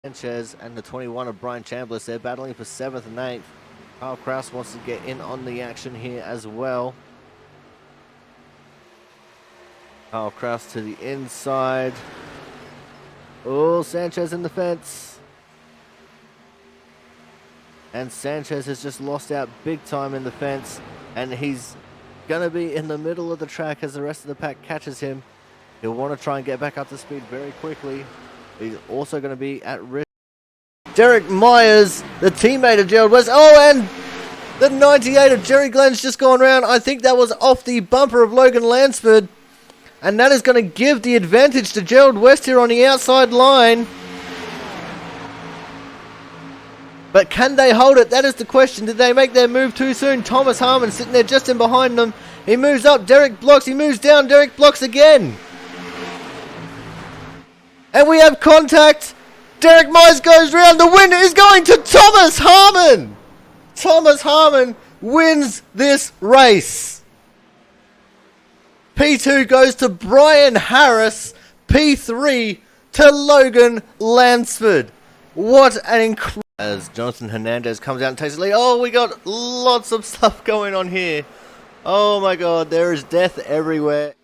Sanchez and the 21 of Brian Chambliss. They're battling for 7th and 8th. Kyle Kraus wants to get in on the action here as well. Kyle Kraus to the inside. Oh, Sanchez in the fence. And Sanchez has just lost out big time in the fence. And he's going to be in the middle of the track as the rest of the pack catches him. He'll want to try and get back up to speed very quickly. He's also going to be at risk. Derek Myers, the teammate of Gerald West. Oh, and the 98 of Jerry Glenn's just gone round. I think that was off the bumper of Logan Lansford. And that is going to give the advantage to Gerald West here on the outside line. But can they hold it? That is the question. Did they make their move too soon? Thomas Harmon sitting there just in behind them. He moves up. Derek blocks. He moves down. Derek blocks again. And we have contact. Derek Myers goes round. The winner is going to Thomas Harmon. Thomas Harmon wins this race. P2 goes to Brian Harris. P3 to Logan Lansford. What an incredible... As Jonathan Hernandez comes out and takes the lead. Oh, we got lots of stuff going on here. Oh my god, there is death everywhere.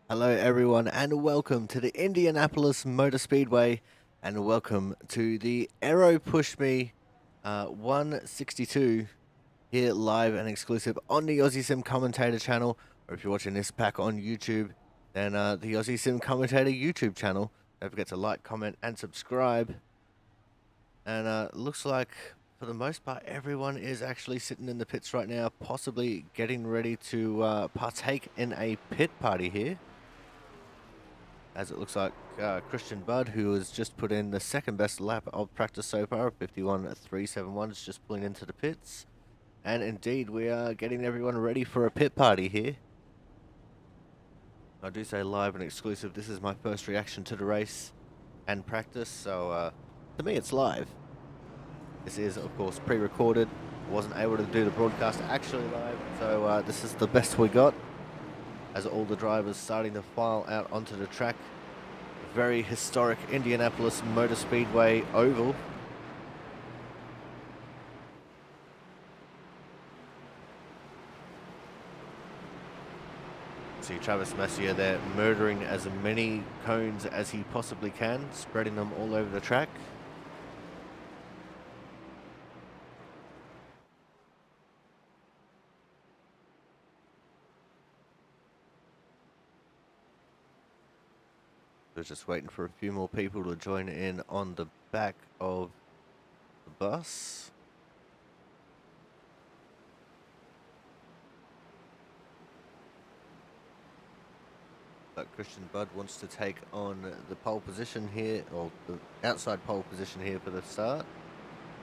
Hello everyone and welcome to the Indianapolis Motor Speedway and welcome to the Aero Push Me 162 here live and exclusive on the Aussie Sim Commentator channel, or if you're watching this pack on YouTube, then the Aussie Sim Commentator YouTube channel. Don't forget to like, comment and subscribe. And looks like for the most part everyone is actually sitting in the pits right now, possibly getting ready to partake in a pit party here. As it looks like Christian Budd, who has just put in the second best lap of practice so far, 51.371, is just pulling into the pits. And indeed, we are getting everyone ready for a pit party here. I do say live and exclusive, this is my first reaction to the race and practice, so to me it's live. This is, of course, pre-recorded. Wasn't able to do the broadcast actually live, so this is the best we got, as all the drivers starting to file out onto the track. Very historic Indianapolis Motor Speedway oval. See Travis Messier there murdering as many cones as he possibly can, spreading them all over the track. We're just waiting for a few more people to join in on the back of the bus. But Christian Budd wants to take on the pole position here, or the outside pole position here for the start.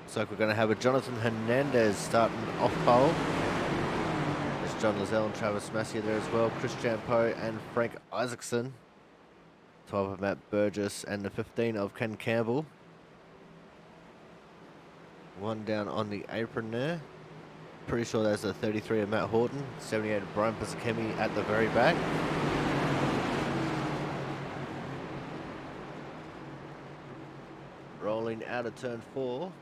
Looks like we're going to have a Jonathan Hernandez starting off pole. There's John Lazelle and Travis Messier there as well. Chris Champeau and Frank Isaacson. 12 of Matt Burgess and the 15 of Ken Campbell. One down on the apron there. Pretty sure that's the 33 of Matt Horton. 78 of Brian Pasakemi at the very back. Rolling out of turn 4.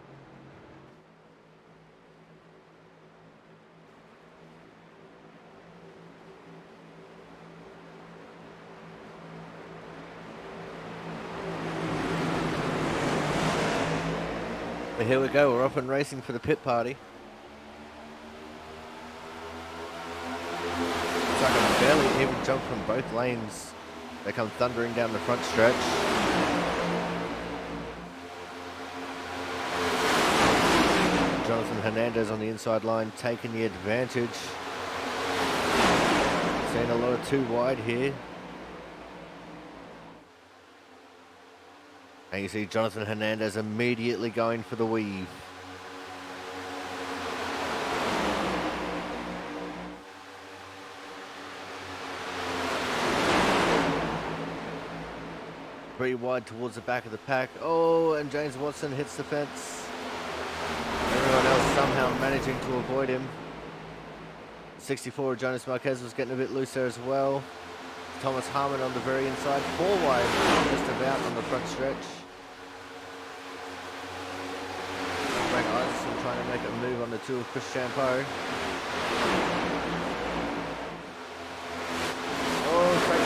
But here we go, we're off and racing for the pit party. Looks like I barely even jumped from both lanes. They come thundering down the front stretch. Jonathan Hernandez on the inside line taking the advantage. Seeing a lot of too wide here. And you see Jonathan Hernandez immediately going for the weave. Pretty wide towards the back of the pack. Oh, and James Watson hits the fence. Everyone else somehow managing to avoid him. 64 Jonas Marquez was getting a bit loose there as well. Thomas Harmon on the very inside. 4 wide, just about on the front stretch. Frank Isaacson trying to make a move on the 2 of Chris Champeau. Oh, Frank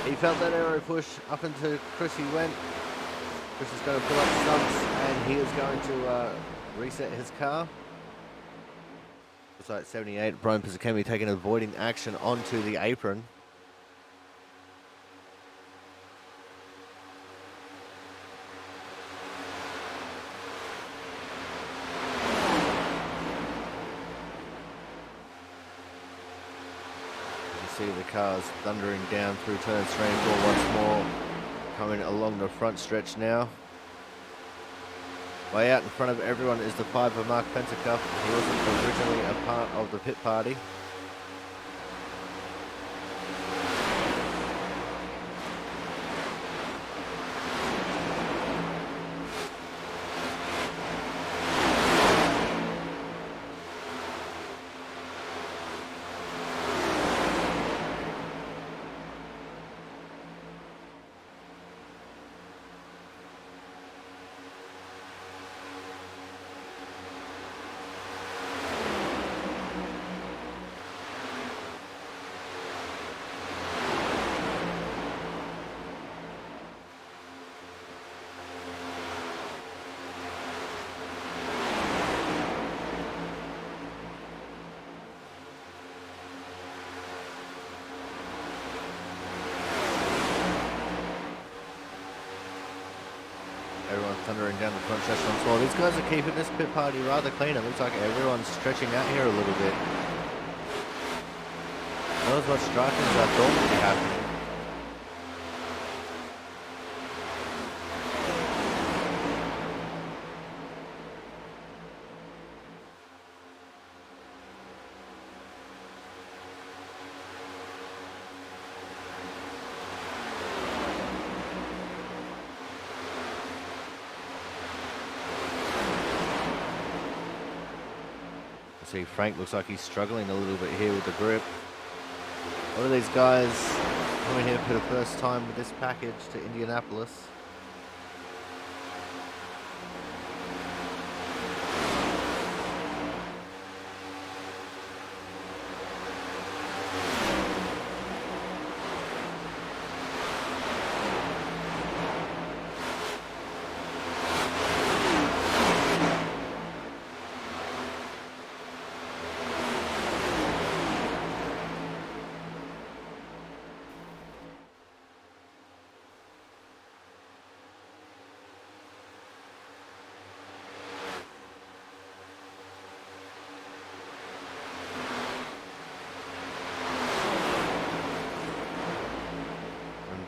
got he felt that aero push. Up into Chris he went. Chris is going to pull up stumps and he is going to reset his car. Looks like 78, Brian Pasakemi taking avoiding action onto the apron. You see the cars thundering down through turns 3 and 4 once more. Coming along the front stretch now. Way out in front of everyone is the 5 of Mark Pentecoff. He wasn't originally a part of the pit party. Everyone thundering down the front stretch once more. These guys are keeping this pit party rather clean. It looks like everyone's stretching out here a little bit. Not as much striking as I thought would be happening. See, Frank looks like he's struggling a little bit here with the grip. A lot of these guys coming here for the first time with this package to Indianapolis.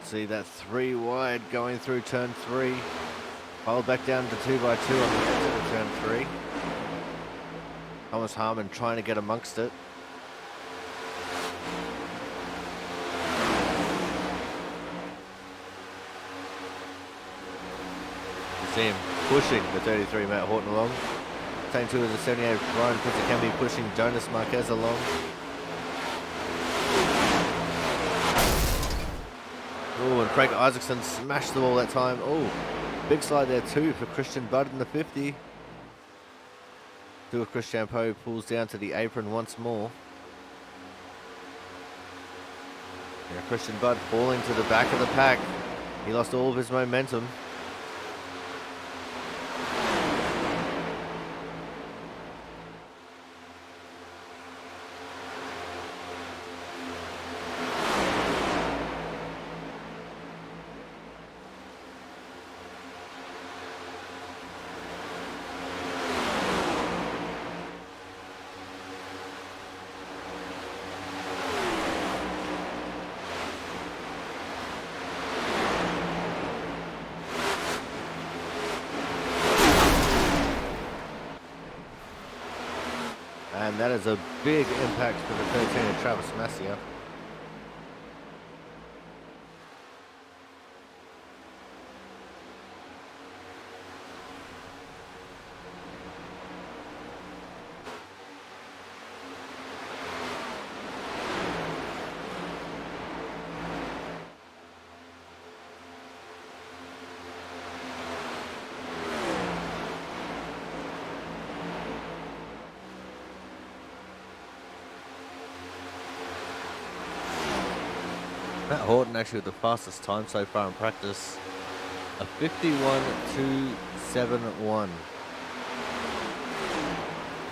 See that 3 wide going through turn 3. Hold back down to 2x2 on the exit of turn 3. Thomas Harmon trying to get amongst it. You see him pushing the 33 Matt Horton along. Turn 2 of the 78 Brian Pizzicambi pushing Jonas Marquez along. Oh, and Craig Isaacson smashed the ball that time. Oh, big slide there too for Christian Budd in the 50. Stuart Christian Poe pulls down to the apron once more. Yeah, Christian Budd falling to the back of the pack. He lost all of his momentum. And that is a big impact for the 13 of Travis Massia. Matt Horton actually with the fastest time so far in practice, a 51.271.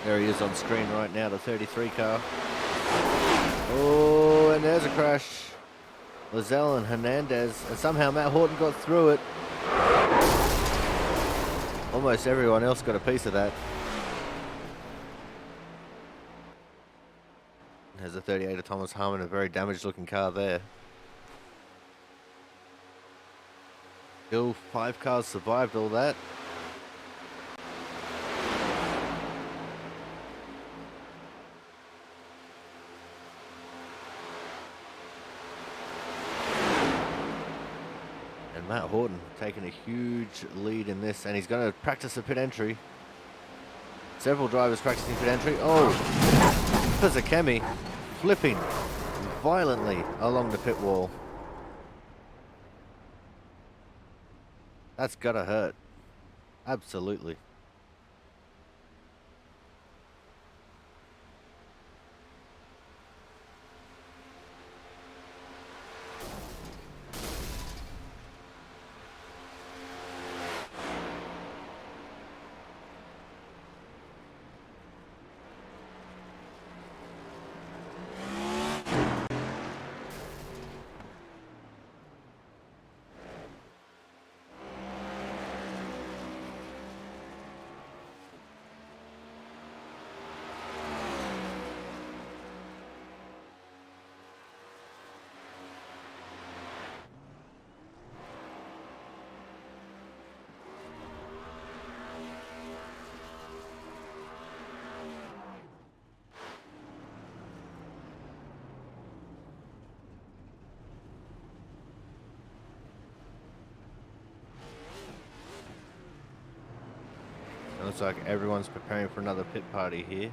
There he is on screen right now, the 33 car. Oh, and there's a crash. Lozelle and Hernandez, and somehow Matt Horton got through it. Almost everyone else got a piece of that. There's a 38 of Thomas Harmon, a very damaged looking car there. Still 5 cars survived all that. And Matt Horton taking a huge lead in this, and he's going to practice a pit entry. Several drivers practicing pit entry. Oh, Pizzicambi flipping violently along the pit wall. That's gotta hurt. Absolutely. Looks like everyone's preparing for another pit party here.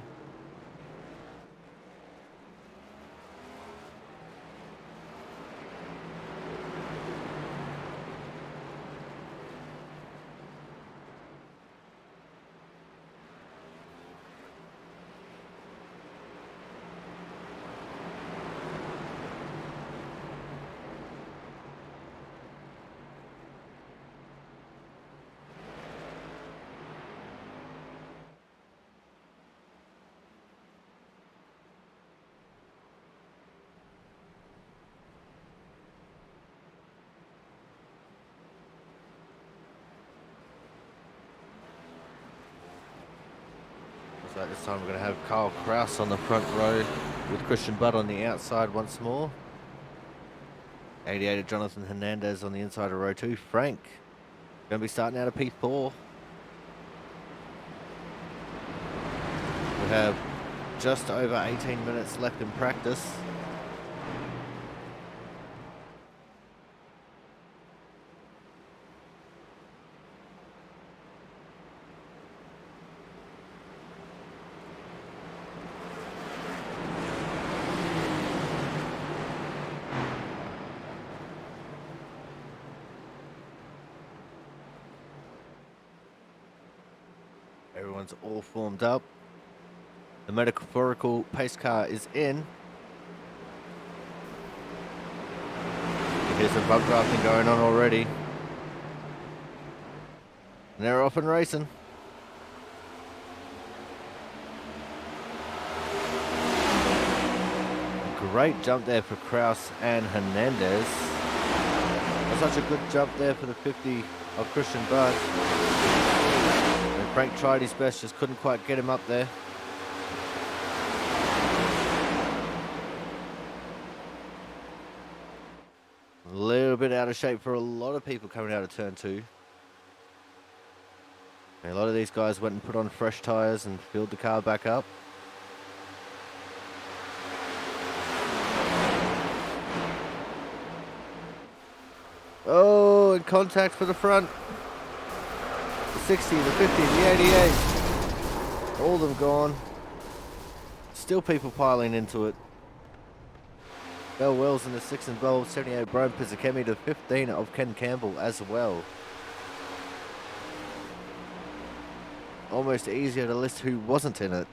So this time we're going to have Kyle Kraus on the front row with Christian Budd on the outside once more. 88 of Jonathan Hernandez on the inside of row 2. Frank going to be starting out of P4. We have just over 18 minutes left in practice. Everyone's all formed up. The metaphorical pace car is in. Here's some bump drafting going on already. And they're off and racing. Great jump there for Kraus and Hernandez. That's such a good jump there for the 50 of Christian Budd. And Frank tried his best, just couldn't quite get him up there. A little bit out of shape for a lot of people coming out of turn 2. And a lot of these guys went and put on fresh tires and filled the car back up. Oh, and contact for the front. The 60, the 50, the 88. All of them gone. Still people piling into it. Bell Wells in the 6 and Bell 78 Brian Pizzakemi to 15 of Ken Campbell as well. Almost easier to list who wasn't in it.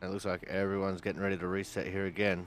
It looks like everyone's getting ready to reset here again.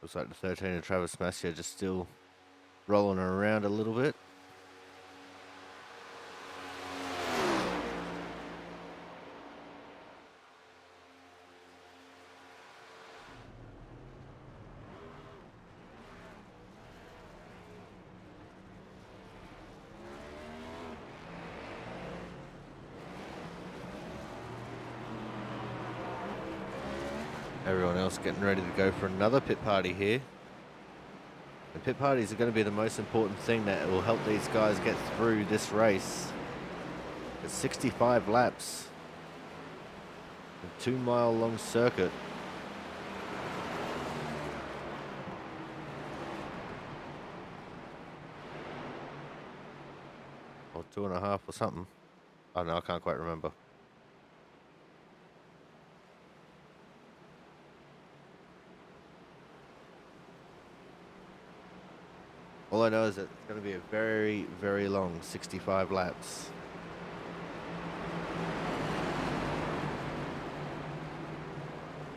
Looks like the 13 of Travis Massia just still rolling around a little bit. Everyone else getting ready to go for another pit party here. The pit parties are going to be the most important thing that will help these guys get through this race. It's 65 laps. A 2-mile long circuit. Or 2.5 or something. Oh no, I can't quite remember. All I know is that it's going to be a very, very long 65 laps.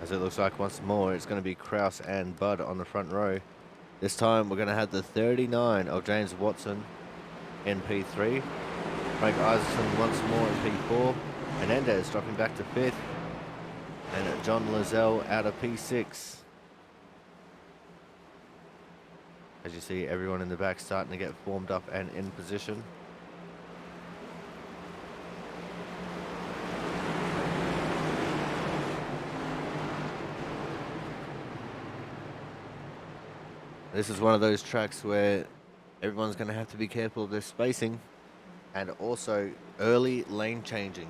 As it looks like once more, it's going to be Kraus and Bud on the front row. This time, we're going to have the 39 of James Watson in P3. Frank Isaacson once more in P4. Hernandez dropping back to 5th. And John Lozelle out of P6. As you see, everyone in the back starting to get formed up and in position. This is one of those tracks where everyone's going to have to be careful of their spacing and also early lane changing.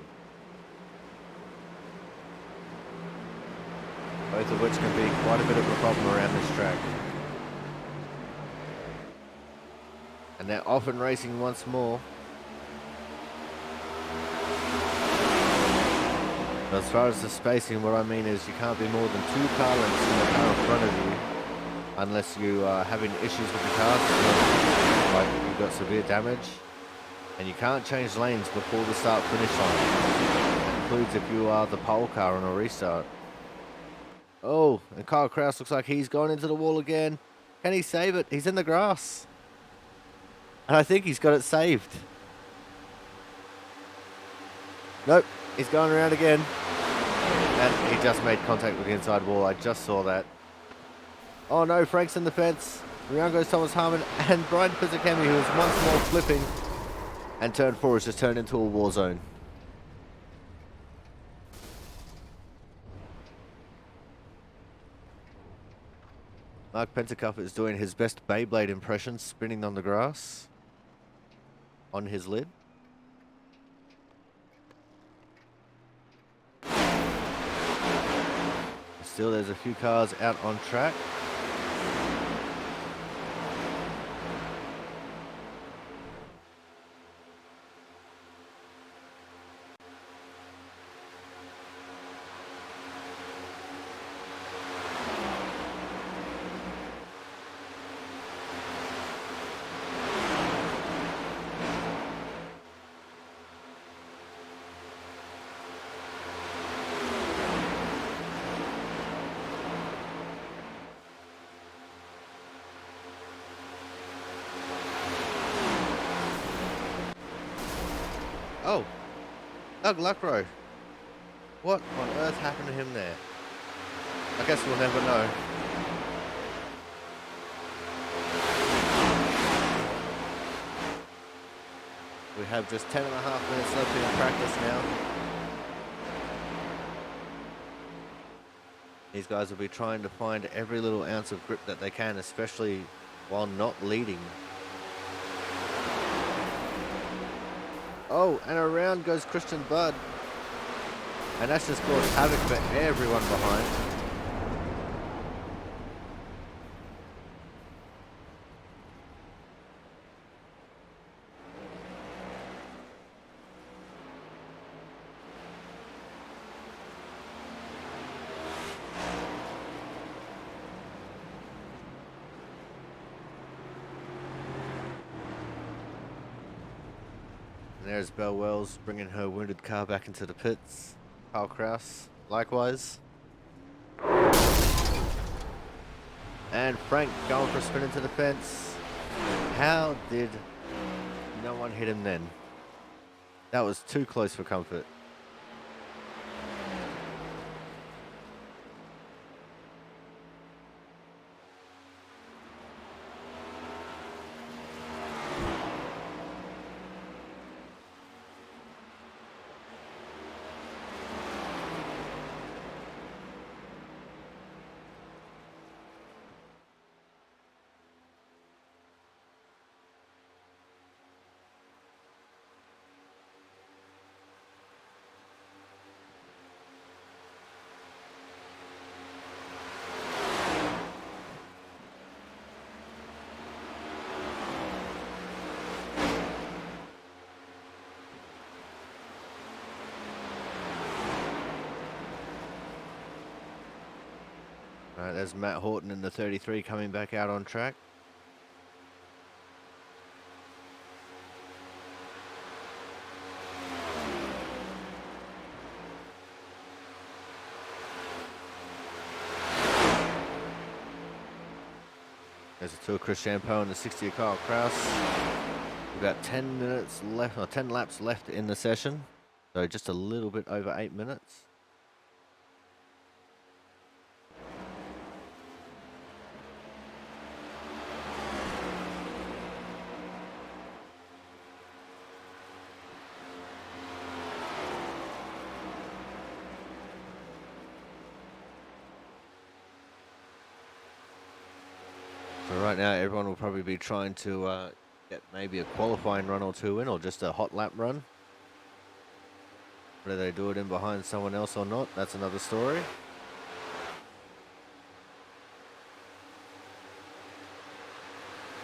Both of which can be quite a bit of a problem around this track. And they're off and racing once more. As far as the spacing, what I mean is you can't be more than 2 car lengths in the car in front of you unless you are having issues with the car, like you've got severe damage. And you can't change lanes before the start-finish line. That includes if you are the pole car on a restart. Oh, and Kyle Kraus looks like he's gone into the wall again. Can he save it? He's in the grass. And I think he's got it saved. Nope, he's going around again. And he just made contact with the inside wall. I just saw that. Oh no, Frank's in the fence. Around goes Thomas Harmon and Brian Pizzakemi, who is once more flipping. And turn 4 has just turned into a war zone. Mark Pentecup is doing his best Beyblade impression, spinning on the grass. On his lid. Still, there's a few cars out on track. Oh, Doug Luckrow. What on earth happened to him there? I guess we'll never know. We have just 10.5 minutes left in practice now. These guys will be trying to find every little ounce of grip that they can, especially while not leading. Oh, and around goes Christian Budd. And that's just caused havoc for everyone behind. And there's Belle Wells bringing her wounded car back into the pits. Kyle Kraus, likewise. And Frank going for a spin into the fence. How did no one hit him then? That was too close for comfort. All right, there's Matt Horton in the 33 coming back out on track. to a Chris Champeau and the 60 of Kyle Kraus. About 10 minutes left, or 10 laps left in the session. So just a little bit over 8 minutes. So right now everyone will probably be trying to get maybe a qualifying run or two in, or just a hot lap run. Whether they do it in behind someone else or not, that's another story.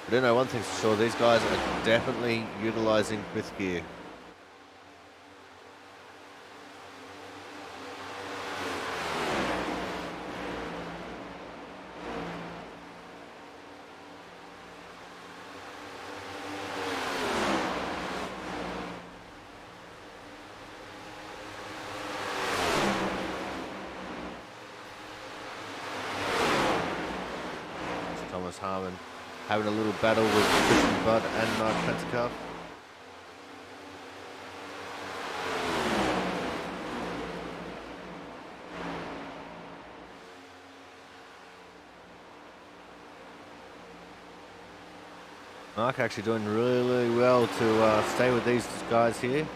I do know one thing's for sure, these guys are definitely utilizing fifth gear. Thomas Harmon having a little battle with Christian Budd and Mark Pentacaf. Mark actually doing really well to stay with these guys here,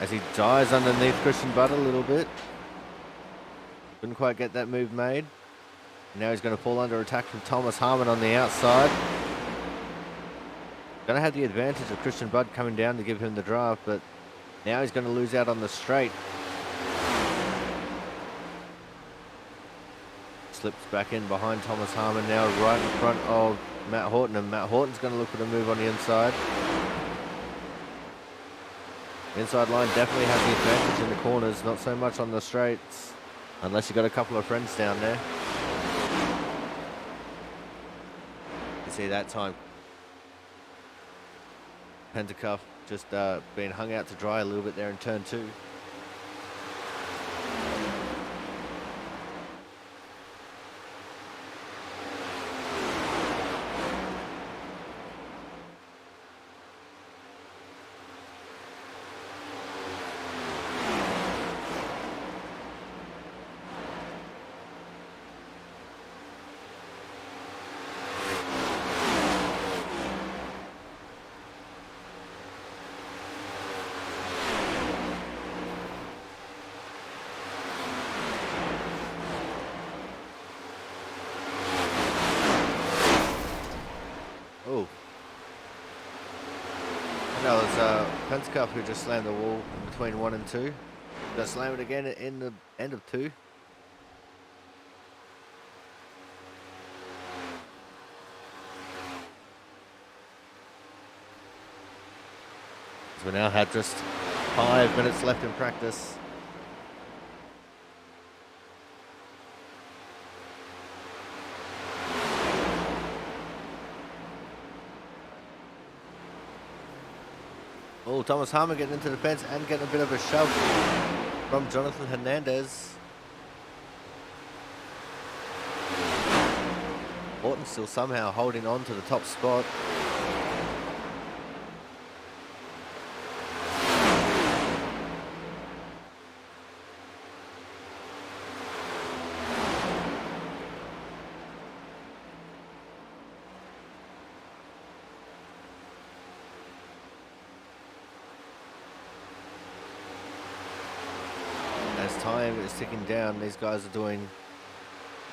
as he dies underneath Christian Budd a little bit. Couldn't quite get that move made. Now he's going to fall under attack from Thomas Harmon on the outside. Going to have the advantage of Christian Budd coming down to give him the draft, but now he's going to lose out on the straight. Slips back in behind Thomas Harmon now, right in front of Matt Horton, and Matt Horton's going to look for a move on the inside. The inside line definitely has the advantage in the corners, not so much on the straights, unless you've got a couple of friends down there. You see that time Pentacaf just being hung out to dry a little bit there in turn 2. Oh. No, it's Pentacaf who just slammed the wall in between 1 and 2. Gonna slam it again in the end of 2. So we now have just 5 minutes left in practice. Oh, Thomas Harmon getting into the fence and getting a bit of a shove from Jonathan Hernandez. Horton still somehow holding on to the top spot. As time is ticking down, these guys are doing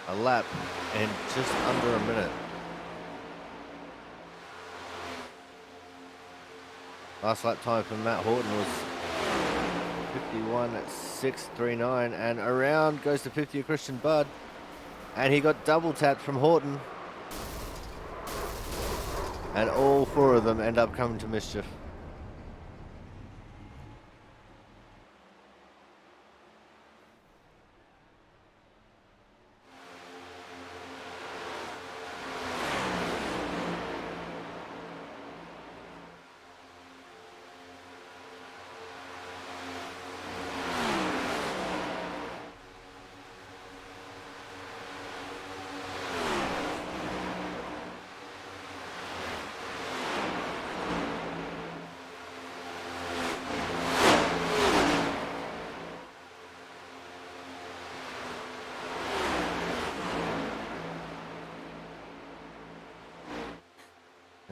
a lap in just under a minute. Last lap time for Matt Horton was 51.639, and around goes to 50 of Christian Budd, and he got double tapped from Horton, and all 4 of them end up coming to mischief.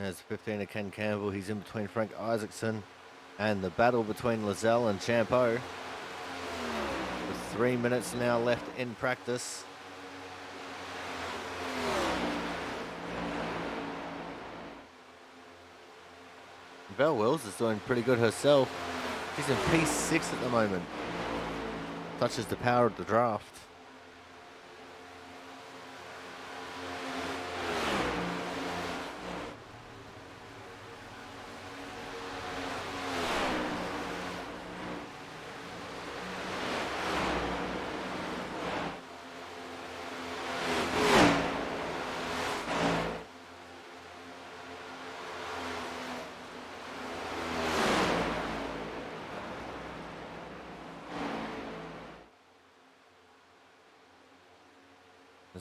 There's 15 of Ken Campbell. He's in between Frank Isaacson. And the battle between Lizelle and Champeau. With 3 minutes now left in practice. Belle Wills is doing pretty good herself. She's in P6 at the moment. Such is the power of the draft.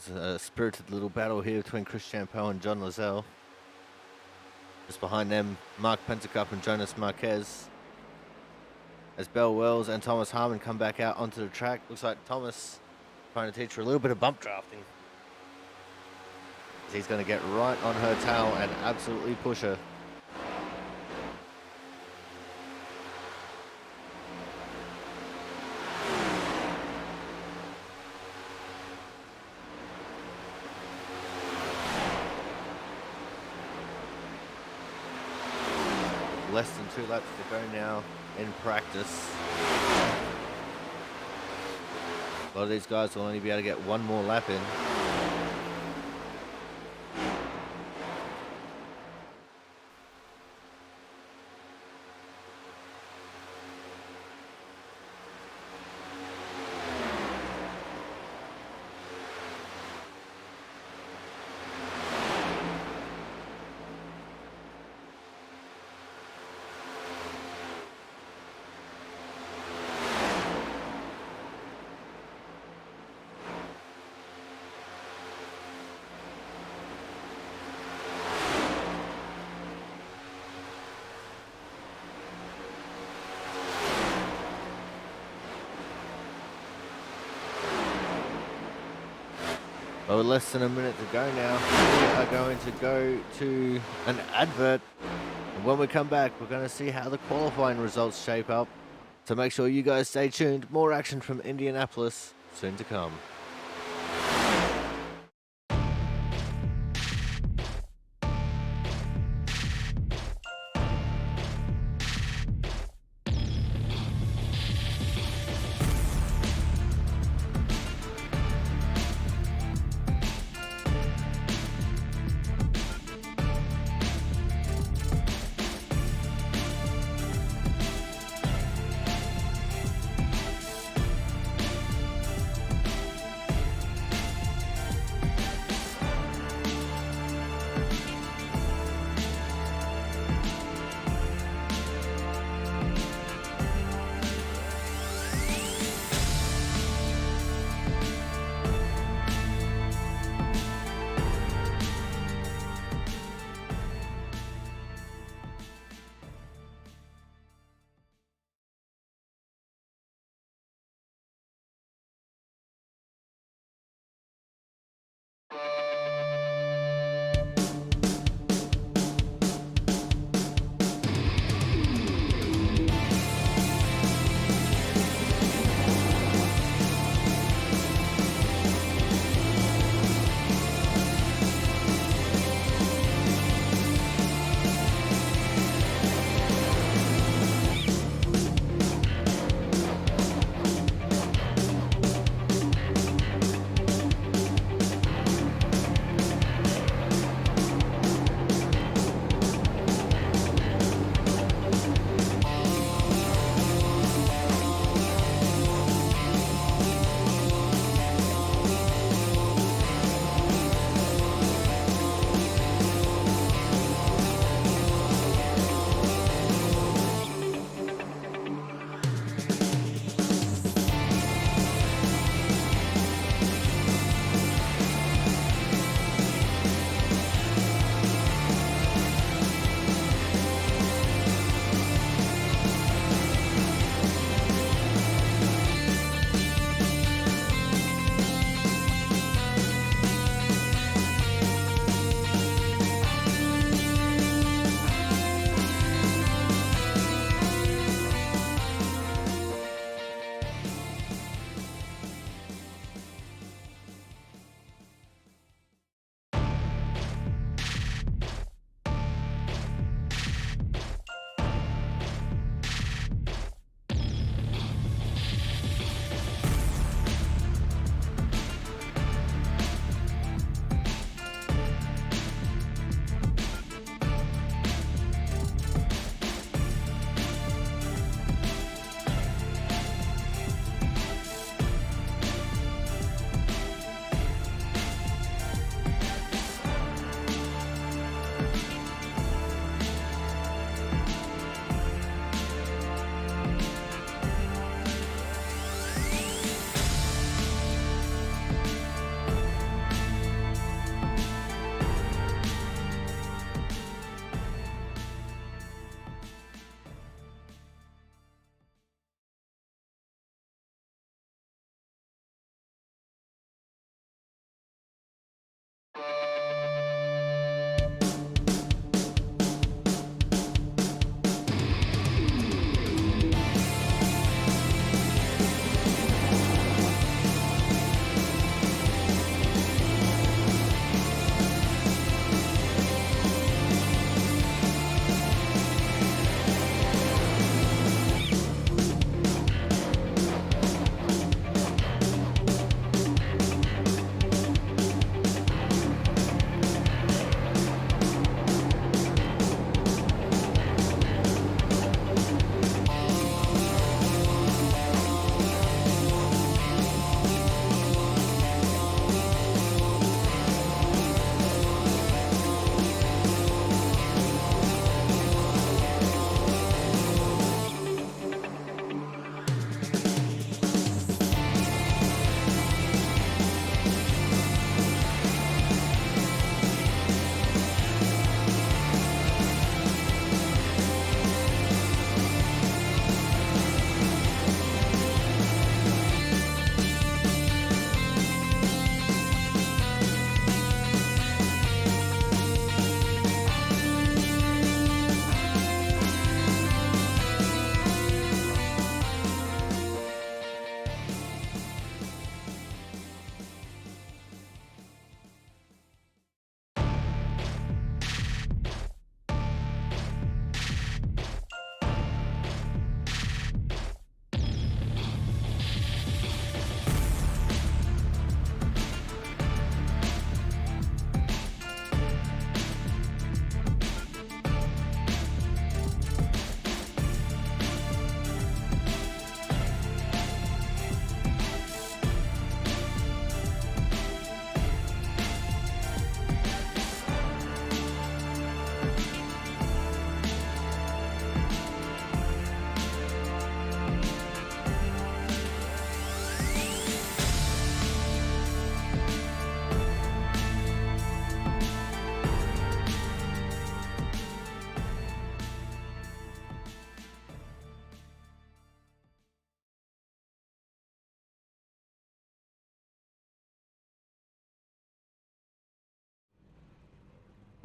There's a spirited little battle here between Chris Champeau and John Lizelle. Just behind them, Mark Pentecup and Jonas Marquez. As Belle Wells and Thomas Harmon come back out onto the track. Looks like Thomas trying to teach her a little bit of bump drafting. He's going to get right on her tail and absolutely push her. Less than 2 laps to go now in practice. A lot of these guys will only be able to get one more lap in. Oh, less than a minute to go now. We are going to go to an advert. And when we come back, we're going to see how the qualifying results shape up. So make sure you guys stay tuned. More action from Indianapolis soon to come.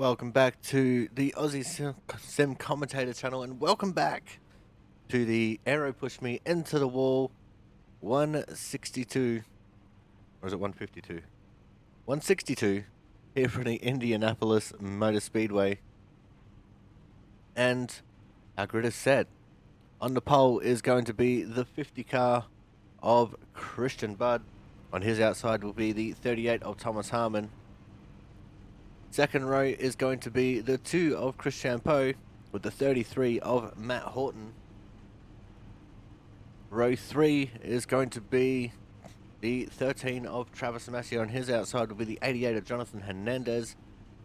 Welcome back to the Aussie Sim Commentator channel, and welcome back to the Aero Push Me Into the Wall 162, or is it 152? 162 here from the Indianapolis Motor Speedway. And our grid is set. On the pole is going to be the 50 car of Christian Budd. On his outside will be the 38 of Thomas Harmon. Second row is going to be the 2 of Chris Champeau with the 33 of Matt Horton. Row 3 is going to be the 13 of Travis Amasio. On his outside will be the 88 of Jonathan Hernandez.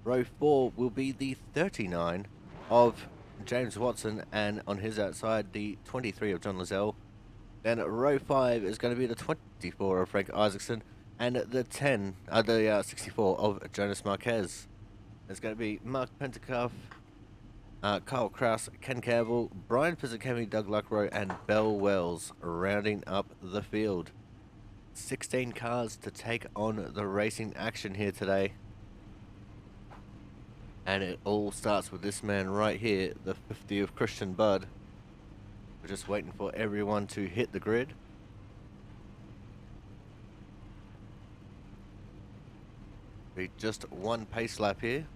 Row 4 will be the 39 of James Watson, and on his outside the 23 of John Lizelle. Then row 5 is going to be the 24 of Frank Isaacson and the 64 of Jonas Marquez. There's going to be Mark Pentacuff, Kyle Kraus, Ken Campbell, Brian Pizzicami, Doug Luckrow, and Bell Wells rounding up the field. 16 cars to take on the racing action here today. And it all starts with this man right here, the 50 of Christian Budd. We're just waiting for everyone to hit the grid. Be just one pace lap here.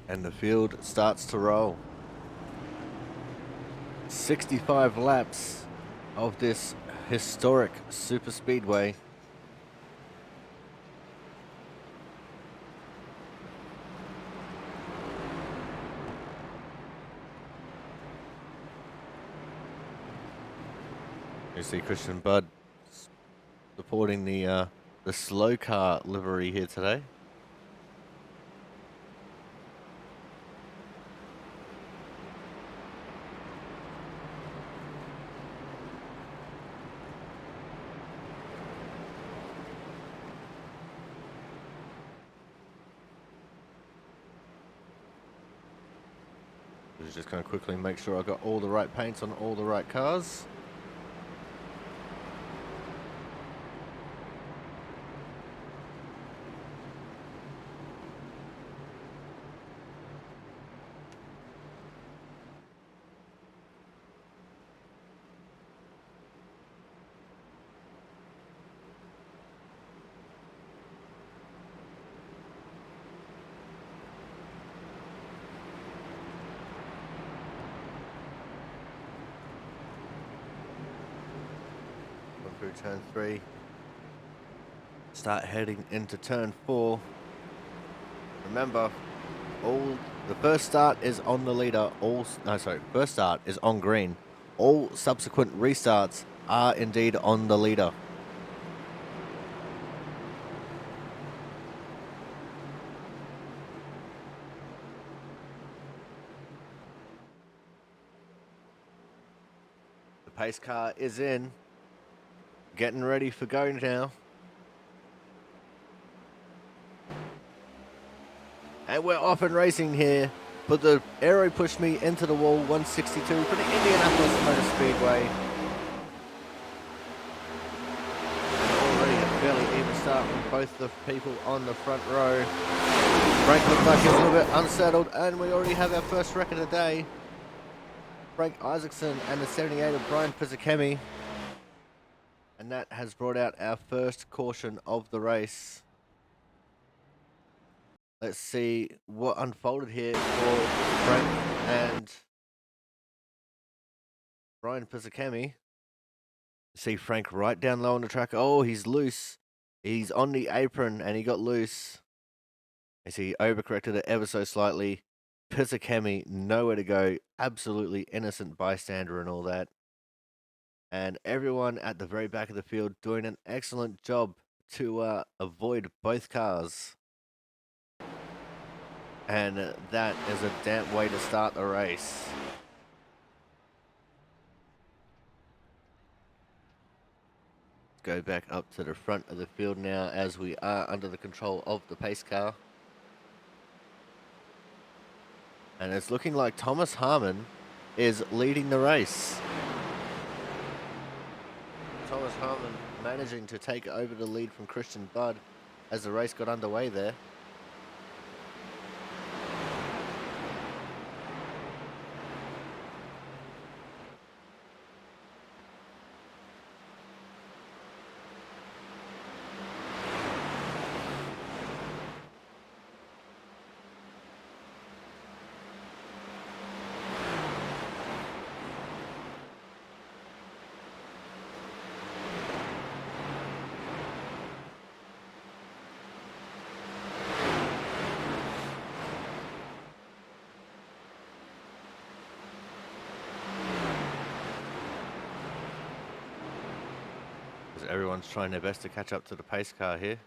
And the field starts to roll. 65 laps of this historic super speedway. You see Christian Budd supporting the slow car livery here today. Just going to quickly make sure I got all the right paints on all the right cars. Through turn 3, start heading into turn 4. Remember, the first start is on the leader. First start is on green. All subsequent restarts are indeed on the leader. The pace car is in. Getting ready for go now. And we're off and racing here. But the Aero pushed me into the wall 162 for the Indianapolis Motor Speedway. And already a fairly even start from both the people on the front row. Frank looks like he's a little bit unsettled, and we already have our first wreck of the day. Frank Isaacson and the 78 of Brian Pizzicami. And that has brought out our first caution of the race. Let's see what unfolded here for Frank and Brian Pizzicami. See Frank right down low on the track. Oh, he's loose. He's on the apron and he got loose. I see he overcorrected it ever so slightly. Pizzicami, nowhere to go. Absolutely innocent bystander and all that. And everyone at the very back of the field doing an excellent job to avoid both cars. And that is a damp way to start the race. go back up to the front of the field now as we are under the control of the pace car. And it's looking like Thomas Harmon is leading the race. Thomas Harmon managing to take over the lead from Christian Budd as the race got underway there. Everyone's trying their best to catch up to the pace car here.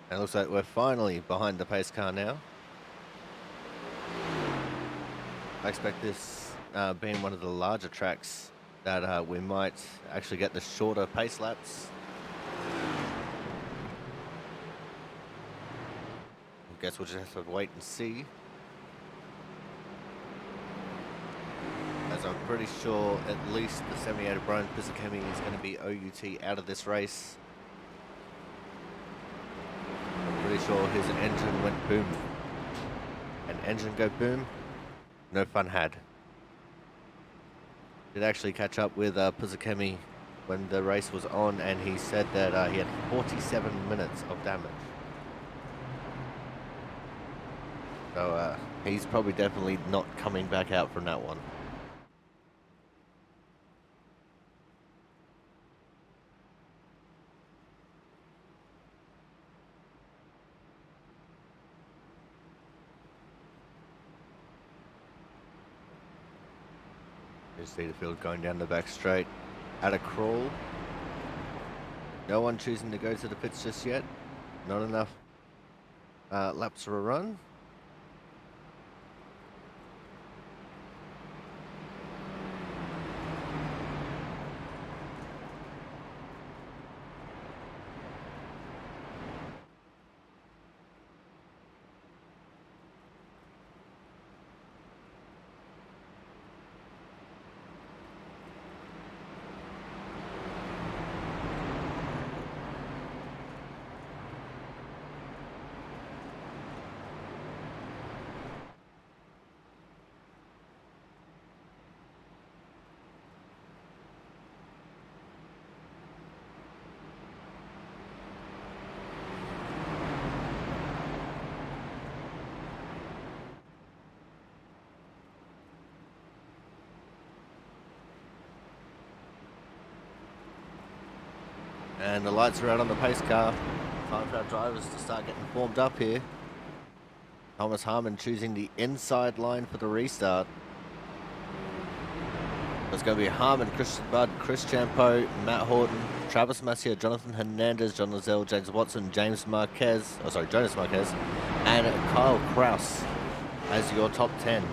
And it looks like we're finally behind the pace car now. I expect this being one of the larger tracks that we might actually get the shorter pace laps. I guess we'll just have to wait and see. As I'm pretty sure at least the 78 of Brian Pisakemi is going to be OUT out of this race. Pretty sure his engine went boom. An engine go boom, no fun had. Did actually catch up with Pisakemi when the race was on, and he said that he had 47 minutes of damage. So he's probably definitely not coming back out from that one. See the field going down the back straight at a crawl. No one choosing to go to the pits just yet. Not enough laps for a run. And the lights are out on the pace car. Time for our drivers to start getting formed up here. Thomas Harmon choosing the inside line for the restart. There's going to be Harmon, Christian Budd, Chris Champo, Matt Horton, Travis Massier, Jonathan Hernandez, John Lozelle, James Watson, Jonas Marquez, and Kyle Kraus as your top 10.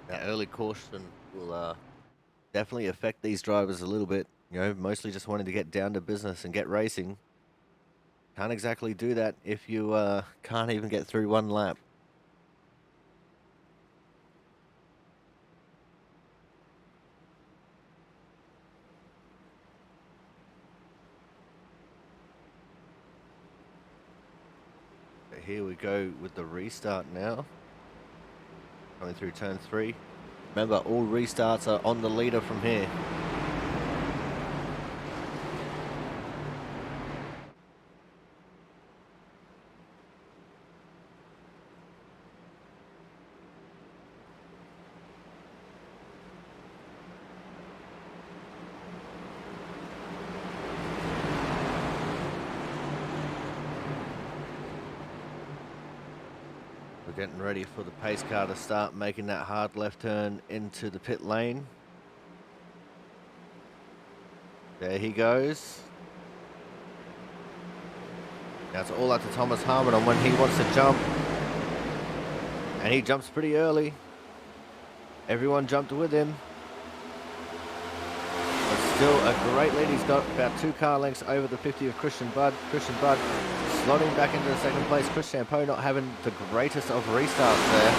That early caution will definitely affect these drivers a little bit. You know, mostly just wanting to get down to business and get racing. Can't exactly do that if you can't even get through one lap. But here we go with the restart now. Coming through turn 3. Remember, all restarts are on the leader from here. We're getting ready for the pace car to start making that hard left turn into the pit lane. There he goes. Now it's all up to Thomas Harmon on when he wants to jump. And he jumps pretty early. Everyone jumped with him. But still a great lead. He's got about 2 car lengths over the 50 of Christian Budd. Christian Budd slotting back into the second place. Chris Champeau not having the greatest of restarts there.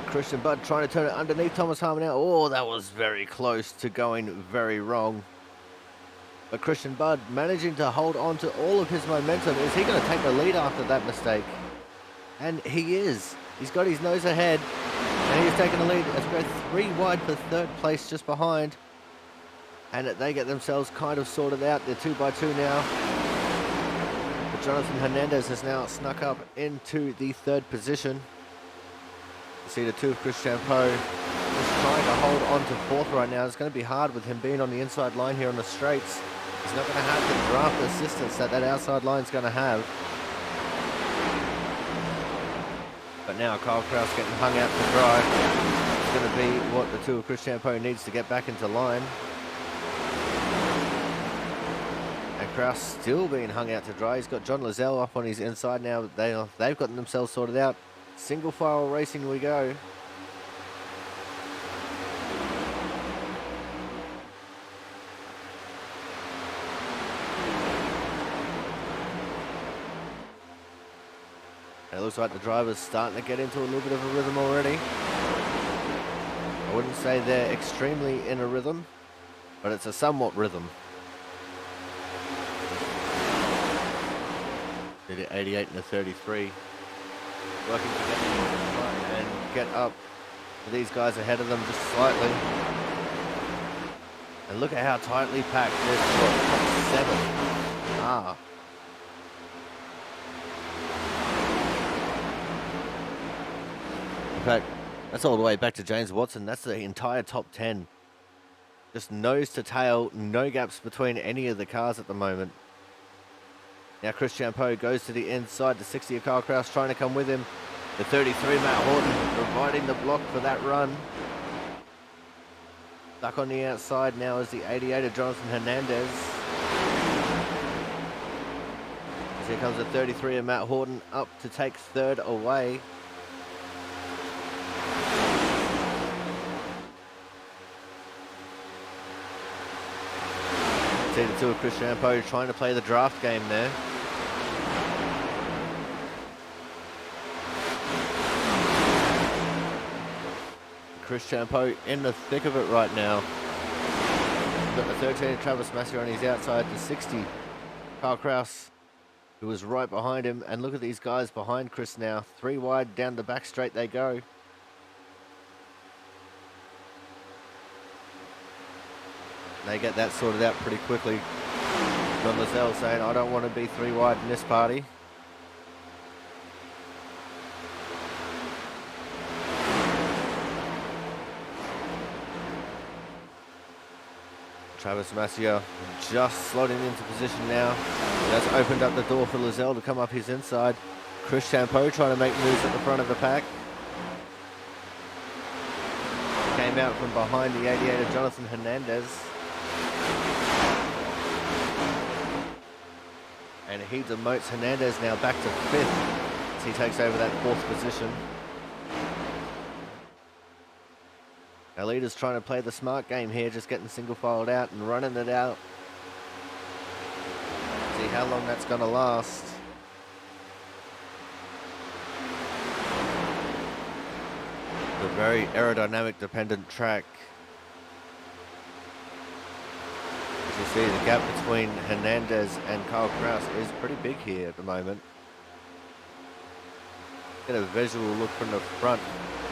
Christian Budd trying to turn it underneath Thomas Harmon now. Oh, that was very close to going very wrong. But Christian Budd managing to hold on to all of his momentum. Is he going to take the lead after that mistake? And he is. He's got his nose ahead. And he is taking the lead as we go 3 wide for 3rd place just behind. And they get themselves kind of sorted out. They're 2 by 2 now. But Jonathan Hernandez has now snuck up into the 3rd position. You see the 2 of Chris Champeau just trying to hold on to 4th right now. It's going to be hard with him being on the inside line here on the straights. He's not going to have the draft assistance that outside line's going to have. But now Kyle Kraus getting hung out to dry. It's going to be what the 2 of Chris Champeau needs to get back into line. And Kraus still being hung out to dry. He's got John Lozelle up on his inside now. They've gotten themselves sorted out. Single file racing we go. And it looks like the driver's starting to get into a little bit of a rhythm already. I wouldn't say they're extremely in a rhythm, but it's a somewhat rhythm. Did it 88 and a 33. Working to get and get up to these guys ahead of them just slightly. And look at how tightly packed this top 7 are. In fact, that's all the way back to James Watson. That's the entire top 10. Just nose to tail, no gaps between any of the cars at the moment. Now Chris Champeau goes to the inside. The 60 of Kyle Kraus trying to come with him. The 33 Matt Horton providing the block for that run. Stuck on the outside now is the 88 of Jonathan Hernandez. As here comes the 33 of Matt Horton up to take 3rd away. See the 2 of Chris Champeau trying to play the draft game there. Chris Champeau in the thick of it right now. We've got the 13 of Travis Massier on his outside, the 60 Kyle Kraus, who was right behind him. And look at these guys behind Chris now. 3 wide down the back straight they go. They get that sorted out pretty quickly. John Lozelle saying, I don't want to be 3 wide in this party. Travis Massier just slotting into position now. That's opened up the door for Lozelle to come up his inside. Chris Champeau trying to make moves at the front of the pack. Came out from behind the 88 of Jonathan Hernandez. And he demotes Hernandez now back to 5th as he takes over that 4th position. Our leader's trying to play the smart game here, just getting single filed out and running it out. See how long that's going to last. It's a very aerodynamic dependent track. As you see, the gap between Hernandez and Kyle Kraus is pretty big here at the moment. Get a visual look from the front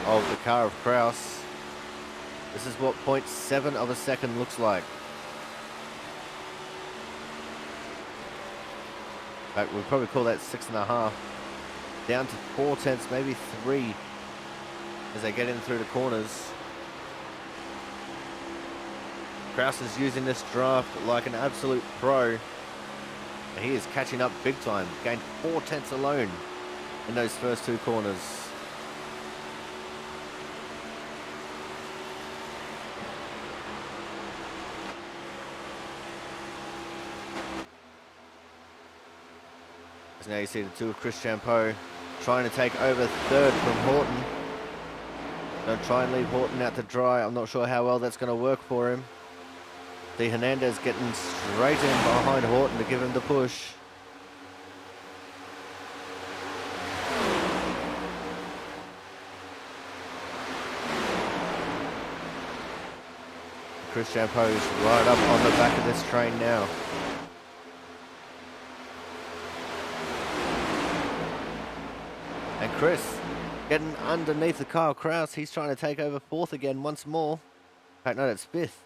of the car of Kraus. This is what 0.7 of a second looks like. In fact, we'd probably call that 6.5. Down to 4 tenths, maybe 3 as they get in through the corners. Kraus is using this draft like an absolute pro. He is catching up big time. Gained 4 tenths alone in those first 2 corners. As now you see the 2 of Chris Champeau trying to take over third from Horton. Don't try and leave Horton out to dry. I'm not sure how well that's going to work for him. See Hernandez getting straight in behind Horton to give him the push. Chris Champeau is right up on the back of this train now. And Chris getting underneath the Kyle Kraus. He's trying to take over 4th again once more. In fact, no, that's 5th.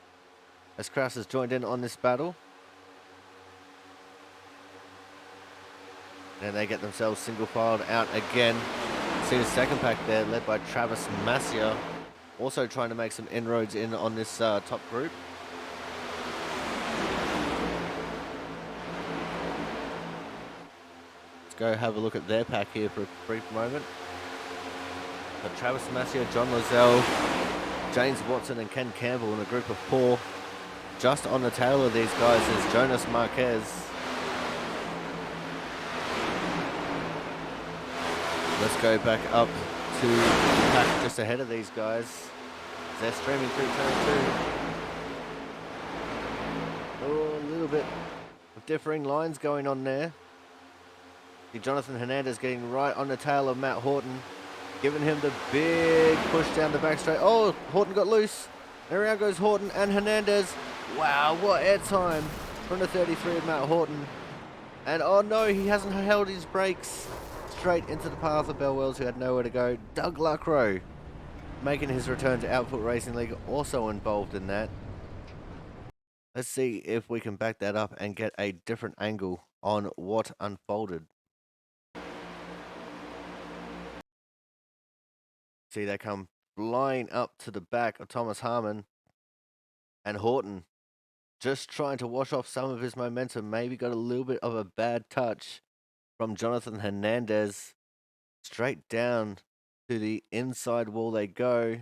As Kraus has joined in on this battle. And they get themselves single filed out again. See the second pack there led by Travis Massia. Also trying to make some inroads in on this top group. Let's go have a look at their pack here for a brief moment. Got Travis Massia, John Lozelle, James Watson and Ken Campbell in a group of 4. Just on the tail of these guys is Jonas Marquez. Let's go back up to the pack just ahead of these guys. They're streaming through turn 2. Oh, a little bit of differing lines going on there. See Jonathan Hernandez getting right on the tail of Matt Horton, giving him the big push down the back straight. Oh, Horton got loose. There around goes Horton and Hernandez. Wow, what air time from the 33 of Matt Horton. And oh no, he hasn't held his brakes. Straight into the path of Bell Wells, who had nowhere to go. Doug Luckrow making his return to Output Racing League, also involved in that. Let's see if we can back that up and get a different angle on what unfolded. See, they come flying up to the back of Thomas Harmon, and Horton just trying to wash off some of his momentum. Maybe got a little bit of a bad touch from Jonathan Hernandez. Straight down to the inside wall they go,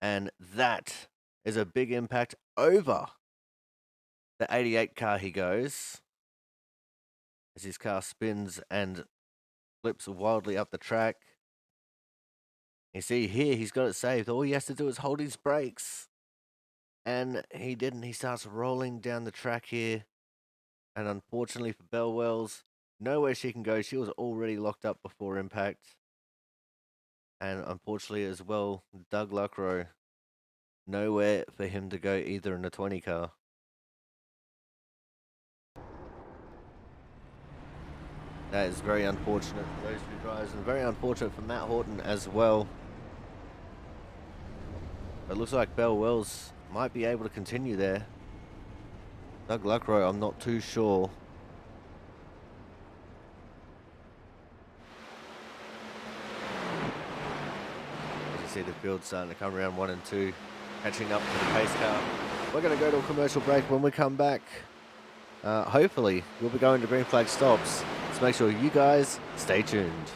and that is a big impact over the 88 car. He goes as his car spins and flips wildly up the track. You see here, he's got it saved. All he has to do is hold his brakes. And he didn't. He starts rolling down the track here. And unfortunately for Bell Wells, nowhere she can go. She was already locked up before impact. And unfortunately as well, Doug Luckrow, nowhere for him to go either in the 20 car. That is very unfortunate for those two drivers, and very unfortunate for Matt Horton as well. It looks like Bell Wells might be able to continue there. Doug Luckrow, I'm not too sure. As you see the field starting to come around 1 and 2, catching up to the pace car. We're going to go to a commercial break. When we come back, hopefully we'll be going to green flag stops. So make sure you guys stay tuned.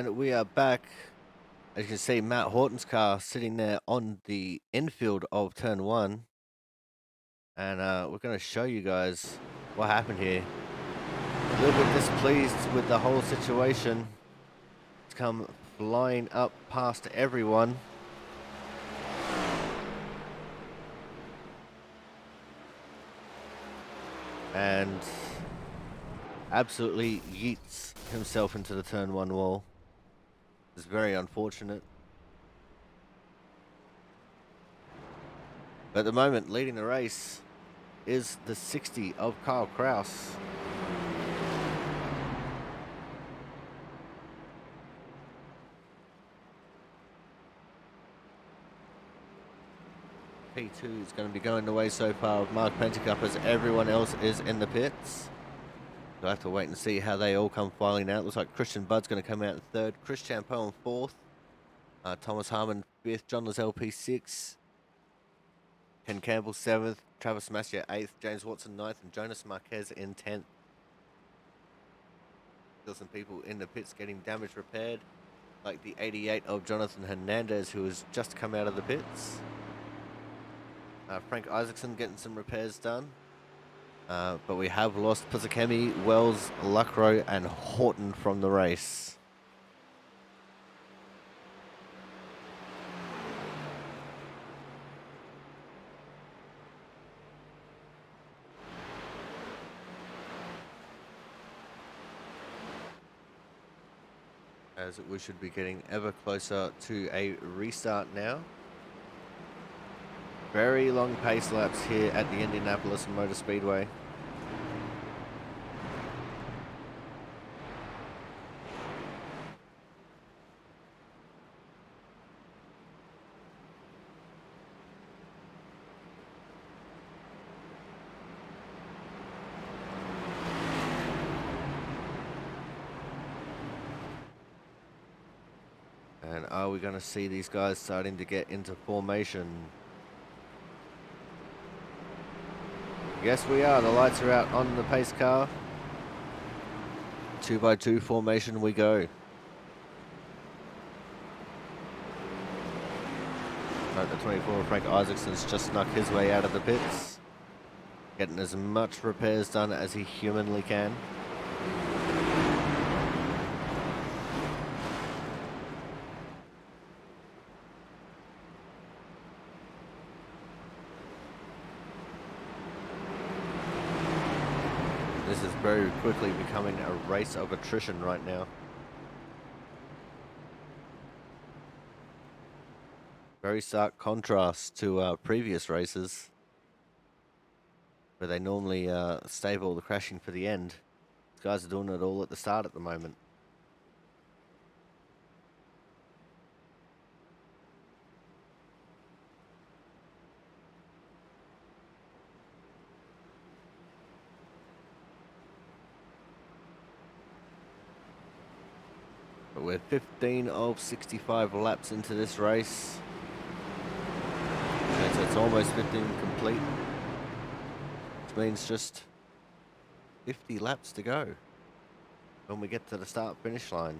And we are back. As you can see, Matt Horton's car sitting there on the infield of turn 1. And we're going to show you guys what happened here. A little bit displeased with the whole situation. It's come flying up past everyone. And absolutely yeets himself into the turn 1 wall. It's very unfortunate. But at the moment, leading the race is the 60 of Kyle Kraus. P2 is going to be going the way so far of Mark Pentacup as everyone else is in the pits. We'll have to wait and see how they all come filing out. Looks like Christian Budd's going to come out in 3rd, Chris Champeau in 4th, Thomas Harmon 5th, John Lozelle P6, 6th, Ken Campbell 7th, Travis Massier 8th, James Watson 9th, and Jonas Marquez in 10th. Still some people in the pits getting damage repaired, like the 88 of Jonathan Hernandez, who has just come out of the pits. Frank Isaacson getting some repairs done. But we have lost Pizzacchemi, Wells, Lucrow, and Horton from the race. As we should be getting ever closer to a restart now. Very long pace laps here at the Indianapolis Motor Speedway. And are we going to see these guys starting to get into formation? Yes, we are. The lights are out on the pace car. 2x2 formation we go. Note the 24, Frank Isaacson's just snuck his way out of the pits. Getting as much repairs done as he humanly can. This is very quickly becoming a race of attrition right now. Very stark contrast to previous races, where they normally save all the crashing for the end. These guys are doing it all at the start at the moment. But we're 15 of 65 laps into this race. So it's almost 15 complete. Which means just 50 laps to go when we get to the start-finish line.